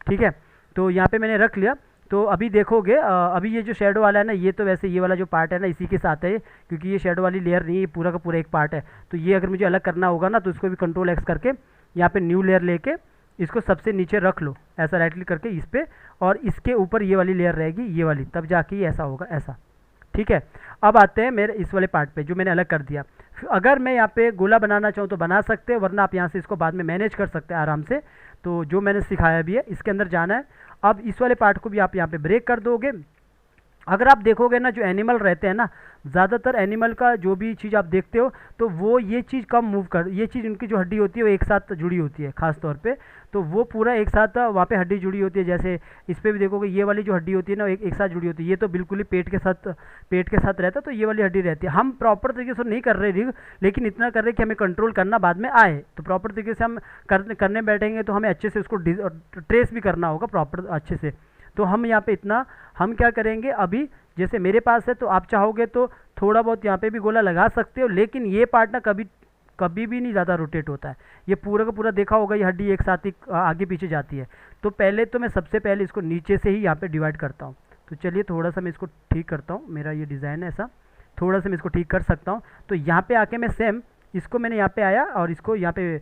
ठीक है। तो यहाँ पे मैंने रख लिया। तो अभी देखोगे अभी ये जो शेडो वाला है ना, ये तो वैसे ये वाला जो पार्ट है ना इसी के साथ है, क्योंकि ये शेडो वाली लेयर नहीं है, ये पूरा का पूरा एक पार्ट है। तो ये अगर मुझे अलग करना होगा ना, तो इसको भी कंट्रोल एक्स करके यहाँ पे न्यू लेयर लेके इसको सबसे नीचे रख लो, ऐसा राइट क्लिक करके इस पर, और इसके ऊपर ये वाली लेयर रहेगी, ये वाली, तब जाके ये ऐसा होगा, ऐसा, ठीक है। अब आते हैं मेरे इस वाले पार्ट पे जो मैंने अलग कर दिया। अगर मैं यहाँ पे गोला बनाना चाहूँ तो बना सकते हैं, वरना आप यहाँ से इसको बाद में मैनेज कर सकते हैं आराम से। तो जो मैंने सिखाया भी है, इसके अंदर जाना है। अब इस वाले पार्ट को भी आप यहाँ पे ब्रेक कर दोगे। अगर आप देखोगे ना, जो एनिमल रहते हैं ना, ज़्यादातर एनिमल का जो भी चीज़ आप देखते हो, तो वो ये चीज़ कम मूव कर, ये चीज़ उनकी जो हड्डी होती है वो एक साथ जुड़ी होती है खास तौर पे। तो वो पूरा एक साथ वहाँ पे हड्डी जुड़ी होती है। जैसे इस पर भी देखोगे, ये वाली जो हड्डी होती है ना, एक साथ जुड़ी होती है। ये तो बिल्कुल ही पेट के साथ रहता है, तो ये वाली हड्डी रहती है। हम प्रॉपर तरीके से नहीं कर रहे रिग, लेकिन इतना कर रहे कि हमें कंट्रोल करना बाद में आए। तो प्रॉपर तरीके से हम करने बैठेंगे तो हमें अच्छे से उसको ट्रेस भी करना होगा प्रॉपर अच्छे से। तो हम यहाँ पे इतना हम क्या करेंगे, अभी जैसे मेरे पास है, तो आप चाहोगे तो थोड़ा बहुत यहाँ पे भी गोला लगा सकते हो, लेकिन ये पार्ट ना कभी भी नहीं ज़्यादा रोटेट होता है। ये पूरा का पूरा देखा होगा, ये हड्डी एक साथ ही आगे पीछे जाती है। तो पहले तो मैं सबसे पहले इसको नीचे से ही यहाँ पे डिवाइड करता हूँ। तो चलिए थोड़ा सा मैं इसको ठीक करता हूँ, मेरा ये डिज़ाइन है ऐसा, थोड़ा सा मैं इसको ठीक कर सकता हूँ। तो यहाँ पे आके मैं सेम इसको मैंने यहाँ पे आया और इसको यहाँ पे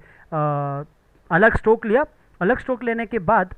अलग स्ट्रोक लिया। अलग स्ट्रोक लेने के बाद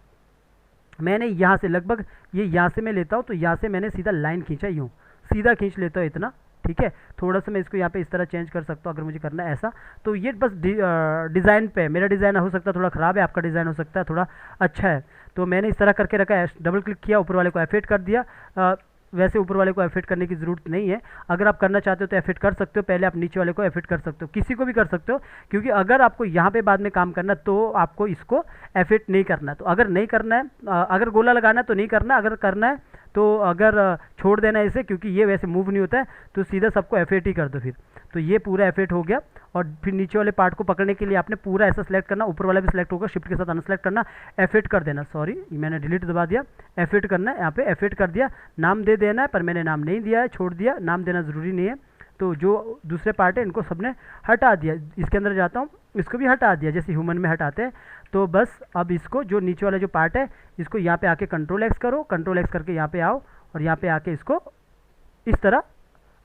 मैंने यहाँ से लगभग ये यहाँ से मैं लेता हूँ, तो यहाँ से मैंने सीधा लाइन खींचा, यूँ सीधा खींच लेता हूँ इतना, ठीक है। थोड़ा सा मैं इसको यहाँ पे इस तरह चेंज कर सकता हूँ अगर मुझे करना है ऐसा। तो ये बस डिज़ाइन पे, मेरा डिज़ाइन हो सकता है थोड़ा ख़राब है, आपका डिज़ाइन हो सकता है थोड़ा अच्छा है। तो मैंने इस तरह करके रखा है, डबल क्लिक किया, ऊपर वाले को एफेक्ट कर दिया। वैसे ऊपर वाले को एफेक्ट करने की ज़रूरत नहीं है, अगर आप करना चाहते हो तो एफेक्ट कर सकते हो, पहले आप नीचे वाले को एफेक्ट कर सकते हो, किसी को भी कर सकते हो, क्योंकि अगर आपको यहाँ पे बाद में काम करना है तो आपको इसको एफेक्ट नहीं करना है। तो अगर नहीं करना है, अगर गोला लगाना है तो नहीं करना, अगर करना है तो अगर छोड़ देना है इसे, क्योंकि ये वैसे मूव नहीं होता है, तो सीधा सबको एफेक्ट ही कर दो फिर। तो ये पूरा एफेक्ट हो गया। और फिर नीचे वाले पार्ट को पकड़ने के लिए आपने पूरा ऐसा सेलेक्ट करना, ऊपर वाला भी सेलेक्ट होगा, शिफ्ट के साथ अनसेलेक्ट करना, एफेक्ट कर देना, सॉरी मैंने डिलीट दबा दिया, एफेक्ट करना है, यहाँ पे एफेक्ट कर दिया, नाम दे देना है, पर मैंने नाम नहीं दिया है, छोड़ दिया, नाम देना ज़रूरी नहीं है। तो जो दूसरे पार्ट है इनको सबने हटा दिया। इसके अंदर जाता हूँ, इसको भी हटा दिया जैसे ह्यूमन में हटाते हैं। तो बस अब इसको जो नीचे वाला जो पार्ट है, इसको यहाँ पे आके कंट्रोल एक्स करो, कंट्रोल एक्स करके यहाँ पे आओ, और यहाँ पे आके इसको इस तरह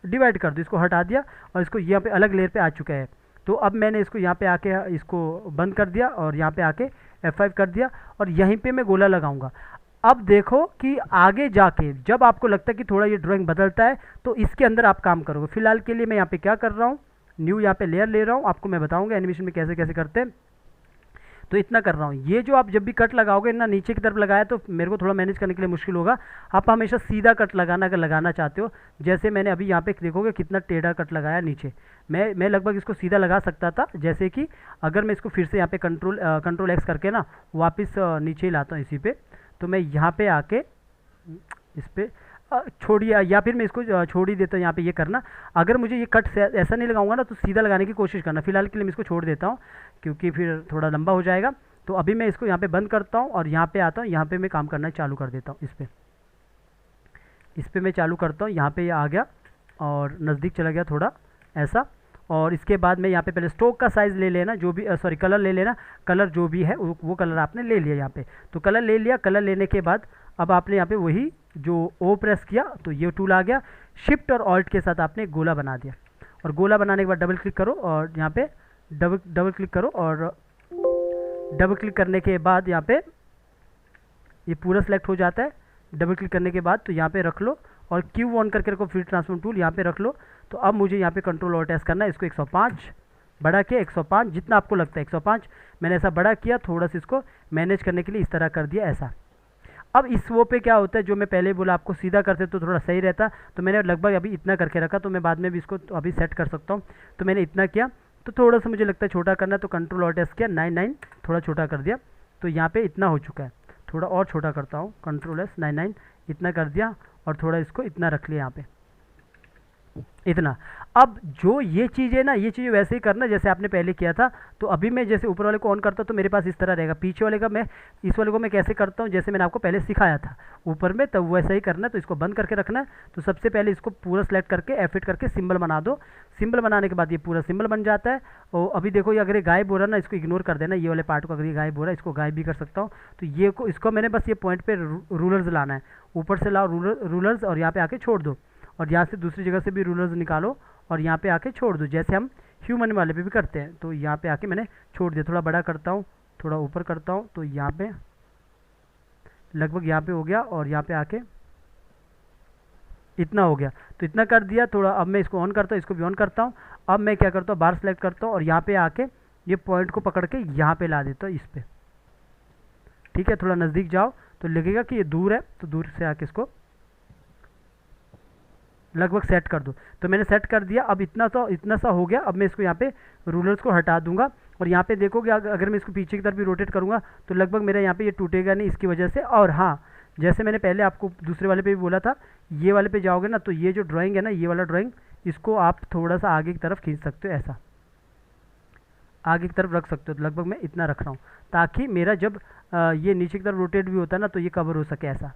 डिवाइड कर दो, इसको हटा दिया, और इसको यहाँ पे अलग लेयर पे आ चुका है। तो अब मैंने इसको यहाँ पे आके इसको बंद कर दिया, और यहाँ पे आके F5 कर दिया, और यहीं पे मैं गोला लगाऊंगा। अब देखो कि आगे जाके जब आपको लगता है कि थोड़ा ये ड्राइंग बदलता है, तो इसके अंदर आप काम करोगे। फिलहाल के लिए मैं यहाँ पे क्या कर रहा हूँ, न्यू यहाँ पे लेयर ले रहा हूँ, आपको मैं बताऊँगा एनिमेशन में कैसे कैसे करते हैं। तो इतना कर रहा हूँ। ये जो आप जब भी कट लगाओगे ना, नीचे की तरफ लगाया तो मेरे को थोड़ा मैनेज करने के लिए मुश्किल होगा। आप हमेशा सीधा कट लगाना अगर लगाना चाहते हो, जैसे मैंने अभी यहाँ पे देखोगे कितना टेढ़ा कट लगाया नीचे। मैं लगभग इसको सीधा लगा सकता था, जैसे कि अगर मैं इसको फिर से यहाँ पे कंट्रोल एक्स करके ना वापस नीचे ही लाता हूँ इसी पे, तो मैं यहाँ पे आके इस पर छोड़िए, या फिर मैं इसको छोड़ ही देता हूँ। यहाँ पे ये करना, अगर मुझे ये कट ऐसा नहीं लगाऊंगा ना, तो सीधा लगाने की कोशिश करना। फिलहाल के लिए मैं इसको छोड़ देता हूँ, क्योंकि फिर थोड़ा लंबा हो जाएगा। तो अभी मैं इसको यहाँ पे बंद करता हूँ, और यहाँ पे आता हूँ, यहाँ पे मैं काम करना चालू कर देता हूँ। इस पर मैं चालू करता हूँ, यहाँ पे ये आ गया और नज़दीक चला गया थोड़ा ऐसा। और इसके बाद मैं यहाँ पे पहले स्ट्रोक का साइज़ ले लेना, जो भी सॉरी कलर ले लेना, कलर जो भी है वो कलर आपने ले लिया यहाँ पे। तो कलर ले लिया, कलर लेने के बाद अब आपने यहाँ पे वही जो ओ प्रेस किया तो ये टूल आ गया। शिफ्ट और ऑल्ट के साथ आपने गोला बना दिया, और गोला बनाने के बाद डबल क्लिक करो, और यहाँ पे डबल क्लिक करो, और डबल क्लिक करने के बाद यहाँ पे ये पूरा सेलेक्ट हो जाता है। डबल क्लिक करने के बाद तो यहाँ पे रख लो, और क्यू ऑन करके रखो, फिर ट्रांसफॉर्म टूल यहाँ पे रख लो। तो अब मुझे यहाँ पे कंट्रोल ऑल्ट एस करना है, इसको 105 बड़ा किया 105, जितना आपको लगता है 105 मैंने ऐसा बड़ा किया, थोड़ा सा इसको मैनेज करने के लिए इस तरह कर दिया ऐसा। अब इस वो पे क्या होता है, जो मैं पहले बोला आपको सीधा करते तो थोड़ा सही रहता, तो मैंने लगभग अभी इतना करके रखा, तो मैं बाद में भी इसको अभी सेट कर सकता हूँ। तो मैंने इतना किया, तो थोड़ा सा मुझे लगता है छोटा करना, तो कंट्रोल ऑल्ट एस किया, 99 थोड़ा छोटा कर दिया, तो यहाँ पे इतना हो चुका है। थोड़ा और छोटा करता हूँ, कंट्रोल एस 99 इतना कर दिया, और थोड़ा इसको इतना रख लिया यहाँ पे इतना। अब जो ये चीज़ है ना, ये चीज़ वैसे ही करना जैसे आपने पहले किया था। तो अभी मैं जैसे ऊपर वाले को ऑन करता हूँ तो मेरे पास इस तरह रहेगा, पीछे वाले का मैं इस वाले को मैं कैसे करता हूँ जैसे मैंने आपको पहले सिखाया था ऊपर में, तब वैसा ही करना है। तो इसको बंद करके रखना है। तो सबसे पहले इसको पूरा सेलेक्ट करके F8 करके सिंबल बना दो। सिंबल बनाने के बाद ये पूरा सिंबल बन जाता है। और अभी देखो ये अगर ये गायब हो रहा है ना, इसको इग्नोर कर देना, ये वाले पार्ट को अगर ये गायब हो रहा है इसको गायब भी कर सकता हूँ। तो ये को इसको मैंने बस ये पॉइंट पे रूलर्स लाना है, ऊपर से लाओ रूलर्स और यहाँ पे आके छोड़ दो, और यहाँ से दूसरी जगह से भी रूलर्स निकालो और यहाँ पे आके छोड़ दो, जैसे हम ह्यूमन वाले पे भी करते हैं। तो यहाँ पे आके मैंने छोड़ दिया, थोड़ा बड़ा करता हूँ, थोड़ा ऊपर करता हूँ, तो यहाँ पे लगभग यहाँ पे हो गया, और यहाँ पे आके इतना हो गया। तो इतना कर दिया थोड़ा। अब मैं इसको ऑन करता हूँ, इसको भी ऑन करता हूँ। अब मैं क्या करता हूँ, बार सेलेक्ट करता हूँ और यहाँ पे आके ये पॉइंट को पकड़ के यहाँ पे ला देता हूँ इस पर। ठीक है, थोड़ा नज़दीक जाओ तो लगेगा कि ये दूर है, तो दूर से आके इसको लगभग सेट कर दो। तो मैंने सेट कर दिया। अब इतना सा हो गया। अब मैं इसको यहाँ पे रूलर्स को हटा दूंगा, और यहाँ पे देखोगे अगर मैं इसको पीछे की तरफ भी रोटेट करूँगा तो लगभग मेरा यहाँ पे ये टूटेगा नहीं इसकी वजह से। और हाँ, जैसे मैंने पहले आपको दूसरे वाले पे भी बोला था, ये वाले पे जाओगे ना तो ये जो ड्राइंग है ना, ये वाला ड्राइंग, इसको आप थोड़ा सा आगे की तरफ खींच सकते हो, ऐसा आगे की तरफ रख सकते हो। तो लगभग मैं इतना रख रहा हूँ ताकि मेरा जब ये नीचे की तरफ रोटेट भी होता है ना तो ये कवर हो सके ऐसा।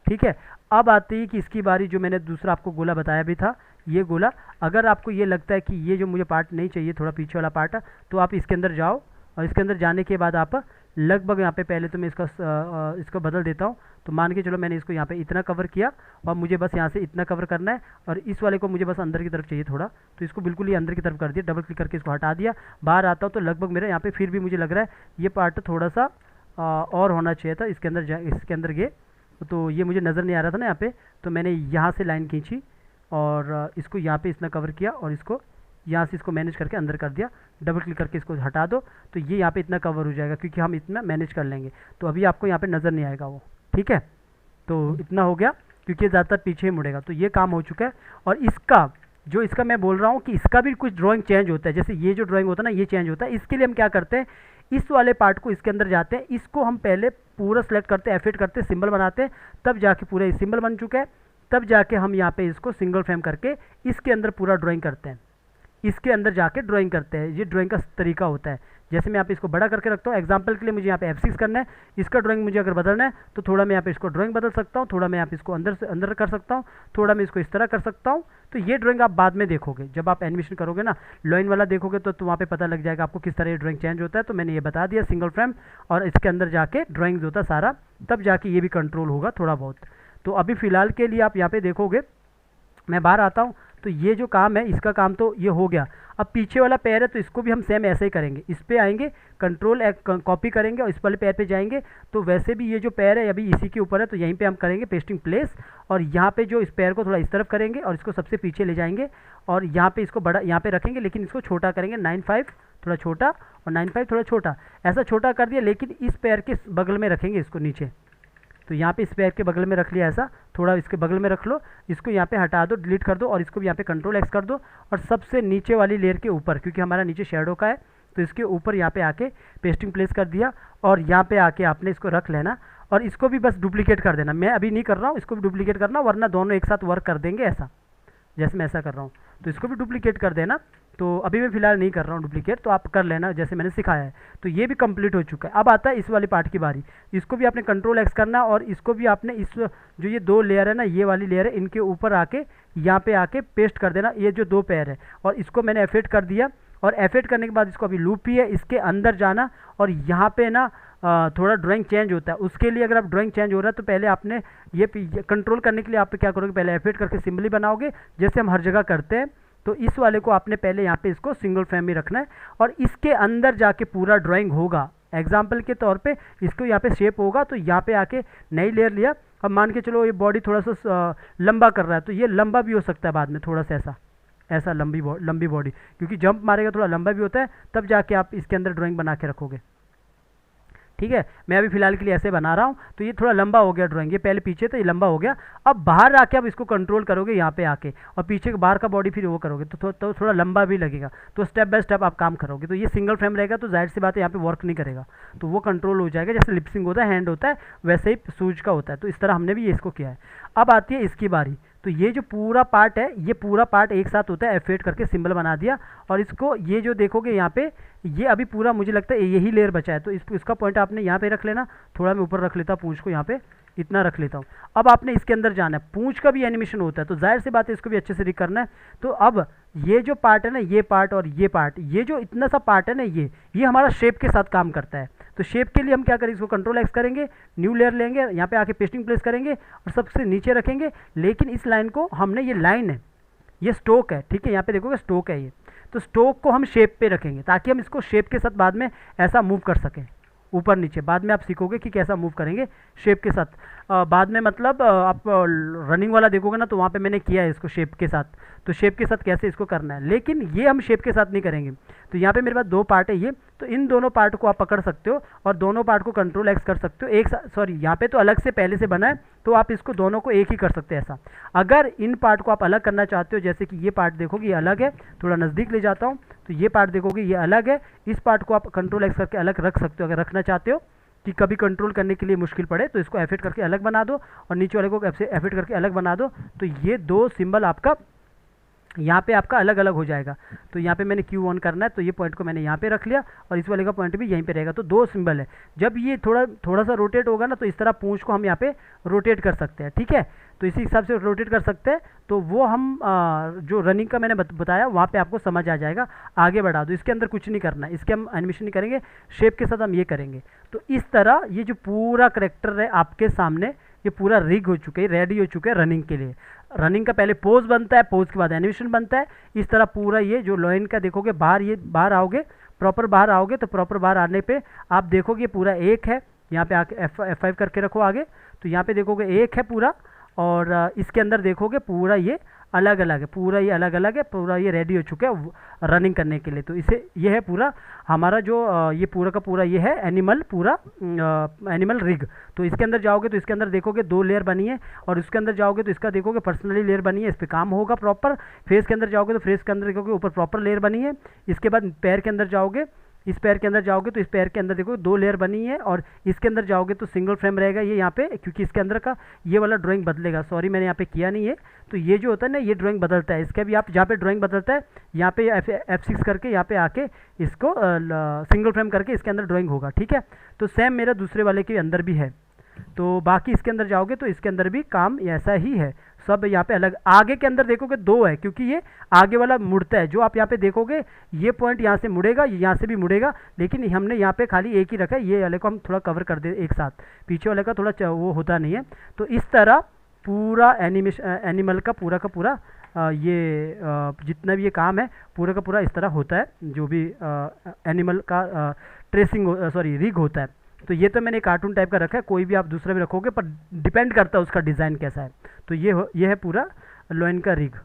ठीक है, अब आती है कि इसकी बारी, जो मैंने दूसरा आपको गोला बताया भी था, ये गोला अगर आपको ये लगता है कि ये जो मुझे पार्ट नहीं चाहिए, थोड़ा पीछे वाला पार्ट, तो आप इसके अंदर जाओ, और इसके अंदर जाने के बाद आप लगभग यहाँ पे पहले तो मैं इसको बदल देता हूँ। तो मान के चलो मैंने इसको यहाँ पे इतना कवर किया, और मुझे बस यहाँ से इतना कवर करना है, और इस वाले को मुझे बस अंदर की तरफ चाहिए थोड़ा, तो इसको बिल्कुल ही अंदर की तरफ कर दिया। डबल क्लिक करके इसको हटा दिया, बाहर आता हूँ तो लगभग मेरे यहाँ पे फिर भी मुझे लग रहा है ये पार्ट थोड़ा सा और होना चाहिए था इसके अंदर ये, तो ये मुझे नज़र नहीं आ रहा था ना यहाँ पे। तो मैंने यहाँ से लाइन खींची और इसको यहाँ पे इतना कवर किया, और इसको यहाँ से इसको मैनेज करके अंदर कर दिया। डबल क्लिक करके इसको हटा दो, तो ये यहाँ पे इतना कवर हो जाएगा, क्योंकि हम इतना मैनेज कर लेंगे। तो अभी आपको यहाँ पे नज़र नहीं आएगा वो। ठीक है, तो इतना हो गया, क्योंकि ये ज़्यादातर पीछे ही मुड़ेगा। तो ये काम हो चुका है। और इसका मैं बोल रहा हूँ कि इसका भी कुछ ड्राइंग चेंज होता है, जैसे ये जो ड्राइंग होता है ना, ये चेंज होता है। इसके लिए हम क्या करते हैं, इस वाले पार्ट को इसके अंदर जाते हैं, इसको हम पहले पूरा सेलेक्ट करते हैं, F8 करते हैं, सिंबल बनाते हैं, तब जाके पूरा सिंबल बन चुका है। तब जाके हम यहाँ पे इसको सिंगल फ्रेम करके इसके अंदर पूरा ड्राइंग करते हैं, इसके अंदर जाके ड्राइंग करते हैं। ये ड्राइंग का तरीका होता है। जैसे मैं यहाँ पे इसको बड़ा करके रखता हूँ, एग्जांपल के लिए मुझे यहाँ पे F6 करना है, इसका ड्राइंग मुझे अगर बदलना है तो थोड़ा मैं यहाँ पे इसको ड्राइंग बदल सकता हूँ, थोड़ा मैं यहाँ पे इसको अंदर से अंदर कर सकता हूँ, थोड़ा मैं इसको इस तरह कर सकता हूँ। तो ये ड्राइंग आप बाद में देखोगे, जब आप एनिमेशन करोगे ना, लाइन वाला देखोगे तो वहाँ पे पता लग जाएगा आपको किस तरह ये ड्राइंग चेंज होता है। तो मैंने ये बता दिया सिंगल फ्रेम, और इसके अंदर जाके ड्राइंग्स होता है सारा, तब जाके ये भी कंट्रोल होगा थोड़ा बहुत। तो अभी फ़िलहाल के लिए आप यहाँ पे देखोगे, मैं बाहर आता हूँ तो ये जो काम है इसका काम तो ये हो गया। अब पीछे वाला पैर है तो इसको भी हम सेम ऐसे ही करेंगे, इस पे आएंगे, कंट्रोल कॉपी करेंगे और इस वाले पैर पे जाएंगे। तो वैसे भी ये जो पैर है अभी इसी के ऊपर है, तो यहीं पे हम करेंगे पेस्टिंग प्लेस, और यहाँ पे जो इस पैर को थोड़ा इस तरफ करेंगे और इसको सबसे पीछे ले जाएंगे, और यहाँ पे इसको बड़ा यहाँ पे रखेंगे, लेकिन इसको छोटा करेंगे, 95 थोड़ा छोटा और 95 थोड़ा छोटा, ऐसा छोटा कर दिया। लेकिन इस पैर के बगल में रखेंगे इसको नीचे, तो यहाँ पे इस पैर के बगल में रख लिया, ऐसा थोड़ा इसके बगल में रख लो, इसको यहाँ पे हटा दो, डिलीट कर दो, और इसको भी यहाँ पे कंट्रोल X कर दो, और सबसे नीचे वाली लेयर के ऊपर, क्योंकि हमारा नीचे शेडो का है, तो इसके ऊपर यहाँ पे आके पेस्टिंग प्लेस कर दिया, और यहाँ पे आके आपने इसको रख लेना, और इसको भी बस डुप्लीकेट कर देना। मैं अभी नहीं कर रहा हूँ, इसको भी डुप्लीकेट करना, वरना दोनों एक साथ वर्क कर देंगे ऐसा, जैसे मैं ऐसा कर रहा हूँ। तो इसको भी डुप्लीकेट कर देना। तो अभी मैं फ़िलहाल नहीं कर रहा हूँ डुप्लीकेट, तो आप कर लेना जैसे मैंने सिखाया है। तो ये भी कंप्लीट हो चुका है। अब आता है इस वाले पार्ट की बारी, इसको भी आपने कंट्रोल X करना, और इसको भी आपने इस जो ये दो लेयर है ना, ये वाली लेयर है, इनके ऊपर आके यहाँ पे आके पेस्ट कर देना, ये जो दो पैर है, और इसको मैंने F8 कर दिया। और F8 करने के बाद इसको अभी लूप ही है, इसके अंदर जाना, और यहाँ पे ना थोड़ा ड्राइंग चेंज होता है। उसके लिए अगर आप ड्राइंग चेंज हो रहा है तो पहले आपने ये कंट्रोल करने के लिए आप क्या करोगे, पहले F8 करके सिंबल ही बनाओगे जैसे हम हर जगह करते हैं। तो इस वाले को आपने पहले यहाँ पे इसको सिंगल फ्रेम में रखना है, और इसके अंदर जाके पूरा ड्राइंग होगा। एग्जाम्पल के तौर पे इसको यहाँ पे शेप होगा, तो यहाँ पे आके नई लेयर लिया। अब मान के चलो ये बॉडी थोड़ा सा लंबा कर रहा है, तो ये लंबा भी हो सकता है बाद में थोड़ा सा ऐसा, ऐसा लंबी बॉडी, क्योंकि जंप मारेगा थोड़ा लंबा भी होता है, तब जाके आप इसके अंदर ड्राइंग बना के रखोगे। ठीक है, मैं अभी फिलहाल के लिए ऐसे बना रहा हूँ। तो ये थोड़ा लंबा हो गया ड्राइंग, ये पहले पीछे था, ये लंबा हो गया। अब बाहर आके आप इसको कंट्रोल करोगे यहाँ पे आके, और पीछे के बाहर का बॉडी फिर वो करोगे तो थोड़ा लंबा भी लगेगा। तो स्टेप बाय स्टेप आप काम करोगे। तो ये सिंगल फ्रेम रहेगा तो जाहिर सी बात है यहाँ पे वर्क नहीं करेगा, तो वो कंट्रोल हो जाएगा। जैसे लिपसिंग होता है, हैंड होता है, वैसे ही सूज का होता है। तो इस तरह हमने भी ये इसको किया है। अब आती है इसकी बारी। तो ये जो पूरा पार्ट है, ये पूरा पार्ट एक साथ होता है, F8 करके सिंबल बना दिया। और इसको ये जो देखोगे यहाँ पे, ये अभी पूरा मुझे लगता है यही लेयर बचा है। तो इसका पॉइंट आपने यहाँ पे रख लेना, थोड़ा मैं ऊपर रख लेता हूँ पूंछ को, यहाँ पे इतना रख लेता हूँ। अब आपने इसके अंदर जाना है, पूंछ का भी एनिमेशन होता है, तो जाहिर सी बात है इसको भी अच्छे से रिक करना है। तो अब ये जो पार्ट है ना, ये पार्ट और ये पार्ट, ये जो इतना सा पार्ट है ना, ये हमारा शेप के साथ काम करता है। तो शेप के लिए हम क्या करेंगे, इसको कंट्रोल एक्स करेंगे, न्यू लेयर लेंगे, यहाँ पे आके पेस्टिंग प्लेस करेंगे और सबसे नीचे रखेंगे। लेकिन इस लाइन को हमने, ये लाइन है, ये स्टोक है, ठीक है, यहाँ पे देखोगे स्टोक है ये। तो स्टोक को हम शेप पे रखेंगे ताकि हम इसको शेप के साथ बाद में ऐसा मूव कर सकें, ऊपर नीचे। बाद में आप सीखोगे कि कैसा मूव करेंगे शेप के साथ। बाद में मतलब आप रनिंग वाला देखोगे ना, तो वहाँ पे मैंने किया है इसको शेप के साथ। तो शेप के साथ कैसे इसको करना है, लेकिन ये हम शेप के साथ नहीं करेंगे। तो यहाँ पे मेरे पास दो पार्ट है ये, तो इन दोनों पार्ट को आप पकड़ सकते हो और दोनों पार्ट को कंट्रोल एक्स कर सकते हो एक साथ। सॉरी, यहाँ पे तो अलग से पहले से बना है, तो आप इसको दोनों को एक ही कर सकते हैं ऐसा। अगर इन पार्ट को आप अलग करना चाहते हो, जैसे कि ये पार्ट देखोगे ये अलग है, थोड़ा नज़दीक ले जाता हूँ, तो ये पार्ट देखोगे ये अलग है, इस पार्ट को आप कंट्रोल एक्स करके अलग रख सकते हो। अगर रखना चाहते हो कि कभी कंट्रोल करने के लिए मुश्किल पड़े, तो इसको F8 करके अलग बना दो और नीचे वाले को F8 करके अलग बना दो। तो ये दो सिंबल आपका यहाँ पे आपका अलग अलग हो जाएगा। तो यहाँ पे मैंने Q ऑन करना है, तो ये पॉइंट को मैंने यहाँ पे रख लिया और इस वाले का पॉइंट भी यहीं पे रहेगा। तो दो सिंबल है। जब ये थोड़ा सा रोटेट होगा ना, तो इस तरह पूंछ को हम यहाँ पे रोटेट कर सकते हैं, ठीक है। तो इसी हिसाब से रोटेट कर सकते हैं। तो वो हम जो रनिंग का मैंने बताया वहाँ पे आपको समझ आ जाएगा। आगे बढ़ा दो, इसके अंदर कुछ नहीं करना है, इसके हम एनिमेशन नहीं करेंगे, शेप के साथ हम ये करेंगे। तो इस तरह ये जो पूरा करेक्टर है आपके सामने, ये पूरा रिग हो चुके हैं, रेडी हो चुके हैं रनिंग के लिए। रनिंग का पहले पोज बनता है, पोज के बाद एनिमेशन बनता है। इस तरह पूरा ये जो लॉइन का देखोगे, बाहर आओगे, प्रॉपर बाहर आओगे, तो प्रॉपर बाहर आने पे आप देखोगे पूरा एक है। यहाँ पे आके F5 करके रखो आगे, तो यहाँ पे देखोगे एक है पूरा, और इसके अंदर देखोगे पूरा ये अलग अलग है, पूरा ये अलग अलग है, पूरा ये रेडी हो चुका है रनिंग करने के लिए। तो इसे ये है पूरा हमारा जो ये पूरा का पूरा ये है एनिमल, पूरा एनिमल रिग। तो इसके अंदर जाओगे तो इसके अंदर देखोगे दो लेयर बनी है, और इसके अंदर जाओगे तो इसका देखोगे पर्सनली लेयर बनी है, इस पर काम होगा प्रॉपर। फेस के अंदर जाओगे तो फेस के अंदर देखोगे ऊपर प्रॉपर लेयर बनी है। इसके बाद पैर के अंदर जाओगे, इस पैर के अंदर जाओगे तो इस पैर के अंदर देखो दो लेयर बनी है, और इसके अंदर जाओगे तो सिंगल फ्रेम रहेगा ये यहाँ पे, क्योंकि इसके अंदर का ये वाला ड्राइंग बदलेगा। सॉरी मैंने यहाँ पे किया नहीं है। तो ये जो होता है ना, ये ड्राइंग बदलता है। इसका भी आप जहाँ पे ड्राइंग बदलता है, यहाँ पे F6 करके यहाँ पे आके इसको सिंगल फ्रेम करके इसके अंदर ड्राइंग होगा, ठीक है। तो सेम मेरा दूसरे वाले के अंदर भी है। तो बाकी इसके अंदर जाओगे तो इसके अंदर भी काम ऐसा ही है, सब यहाँ पे अलग। आगे के अंदर देखोगे दो है, क्योंकि ये आगे वाला मुड़ता है। जो आप यहाँ पे देखोगे ये पॉइंट यहाँ से मुड़ेगा, यहाँ से भी मुड़ेगा, लेकिन हमने यहाँ पे खाली एक ही रखा है। ये वाले को हम थोड़ा कवर कर दे एक साथ, पीछे वाले का थोड़ा वो होता नहीं है। तो इस तरह पूरा एनिमल का पूरा ये जितना भी ये काम है पूरा का पूरा इस तरह होता है, जो भी एनिमल का ट्रेसिंग सॉरी रिग होता है। तो ये तो मैंने कार्टून टाइप का रखा है, कोई भी आप दूसरा भी रखोगे, पर डिपेंड करता है उसका डिज़ाइन कैसा है। तो ये है पूरा लॉइन का रिग।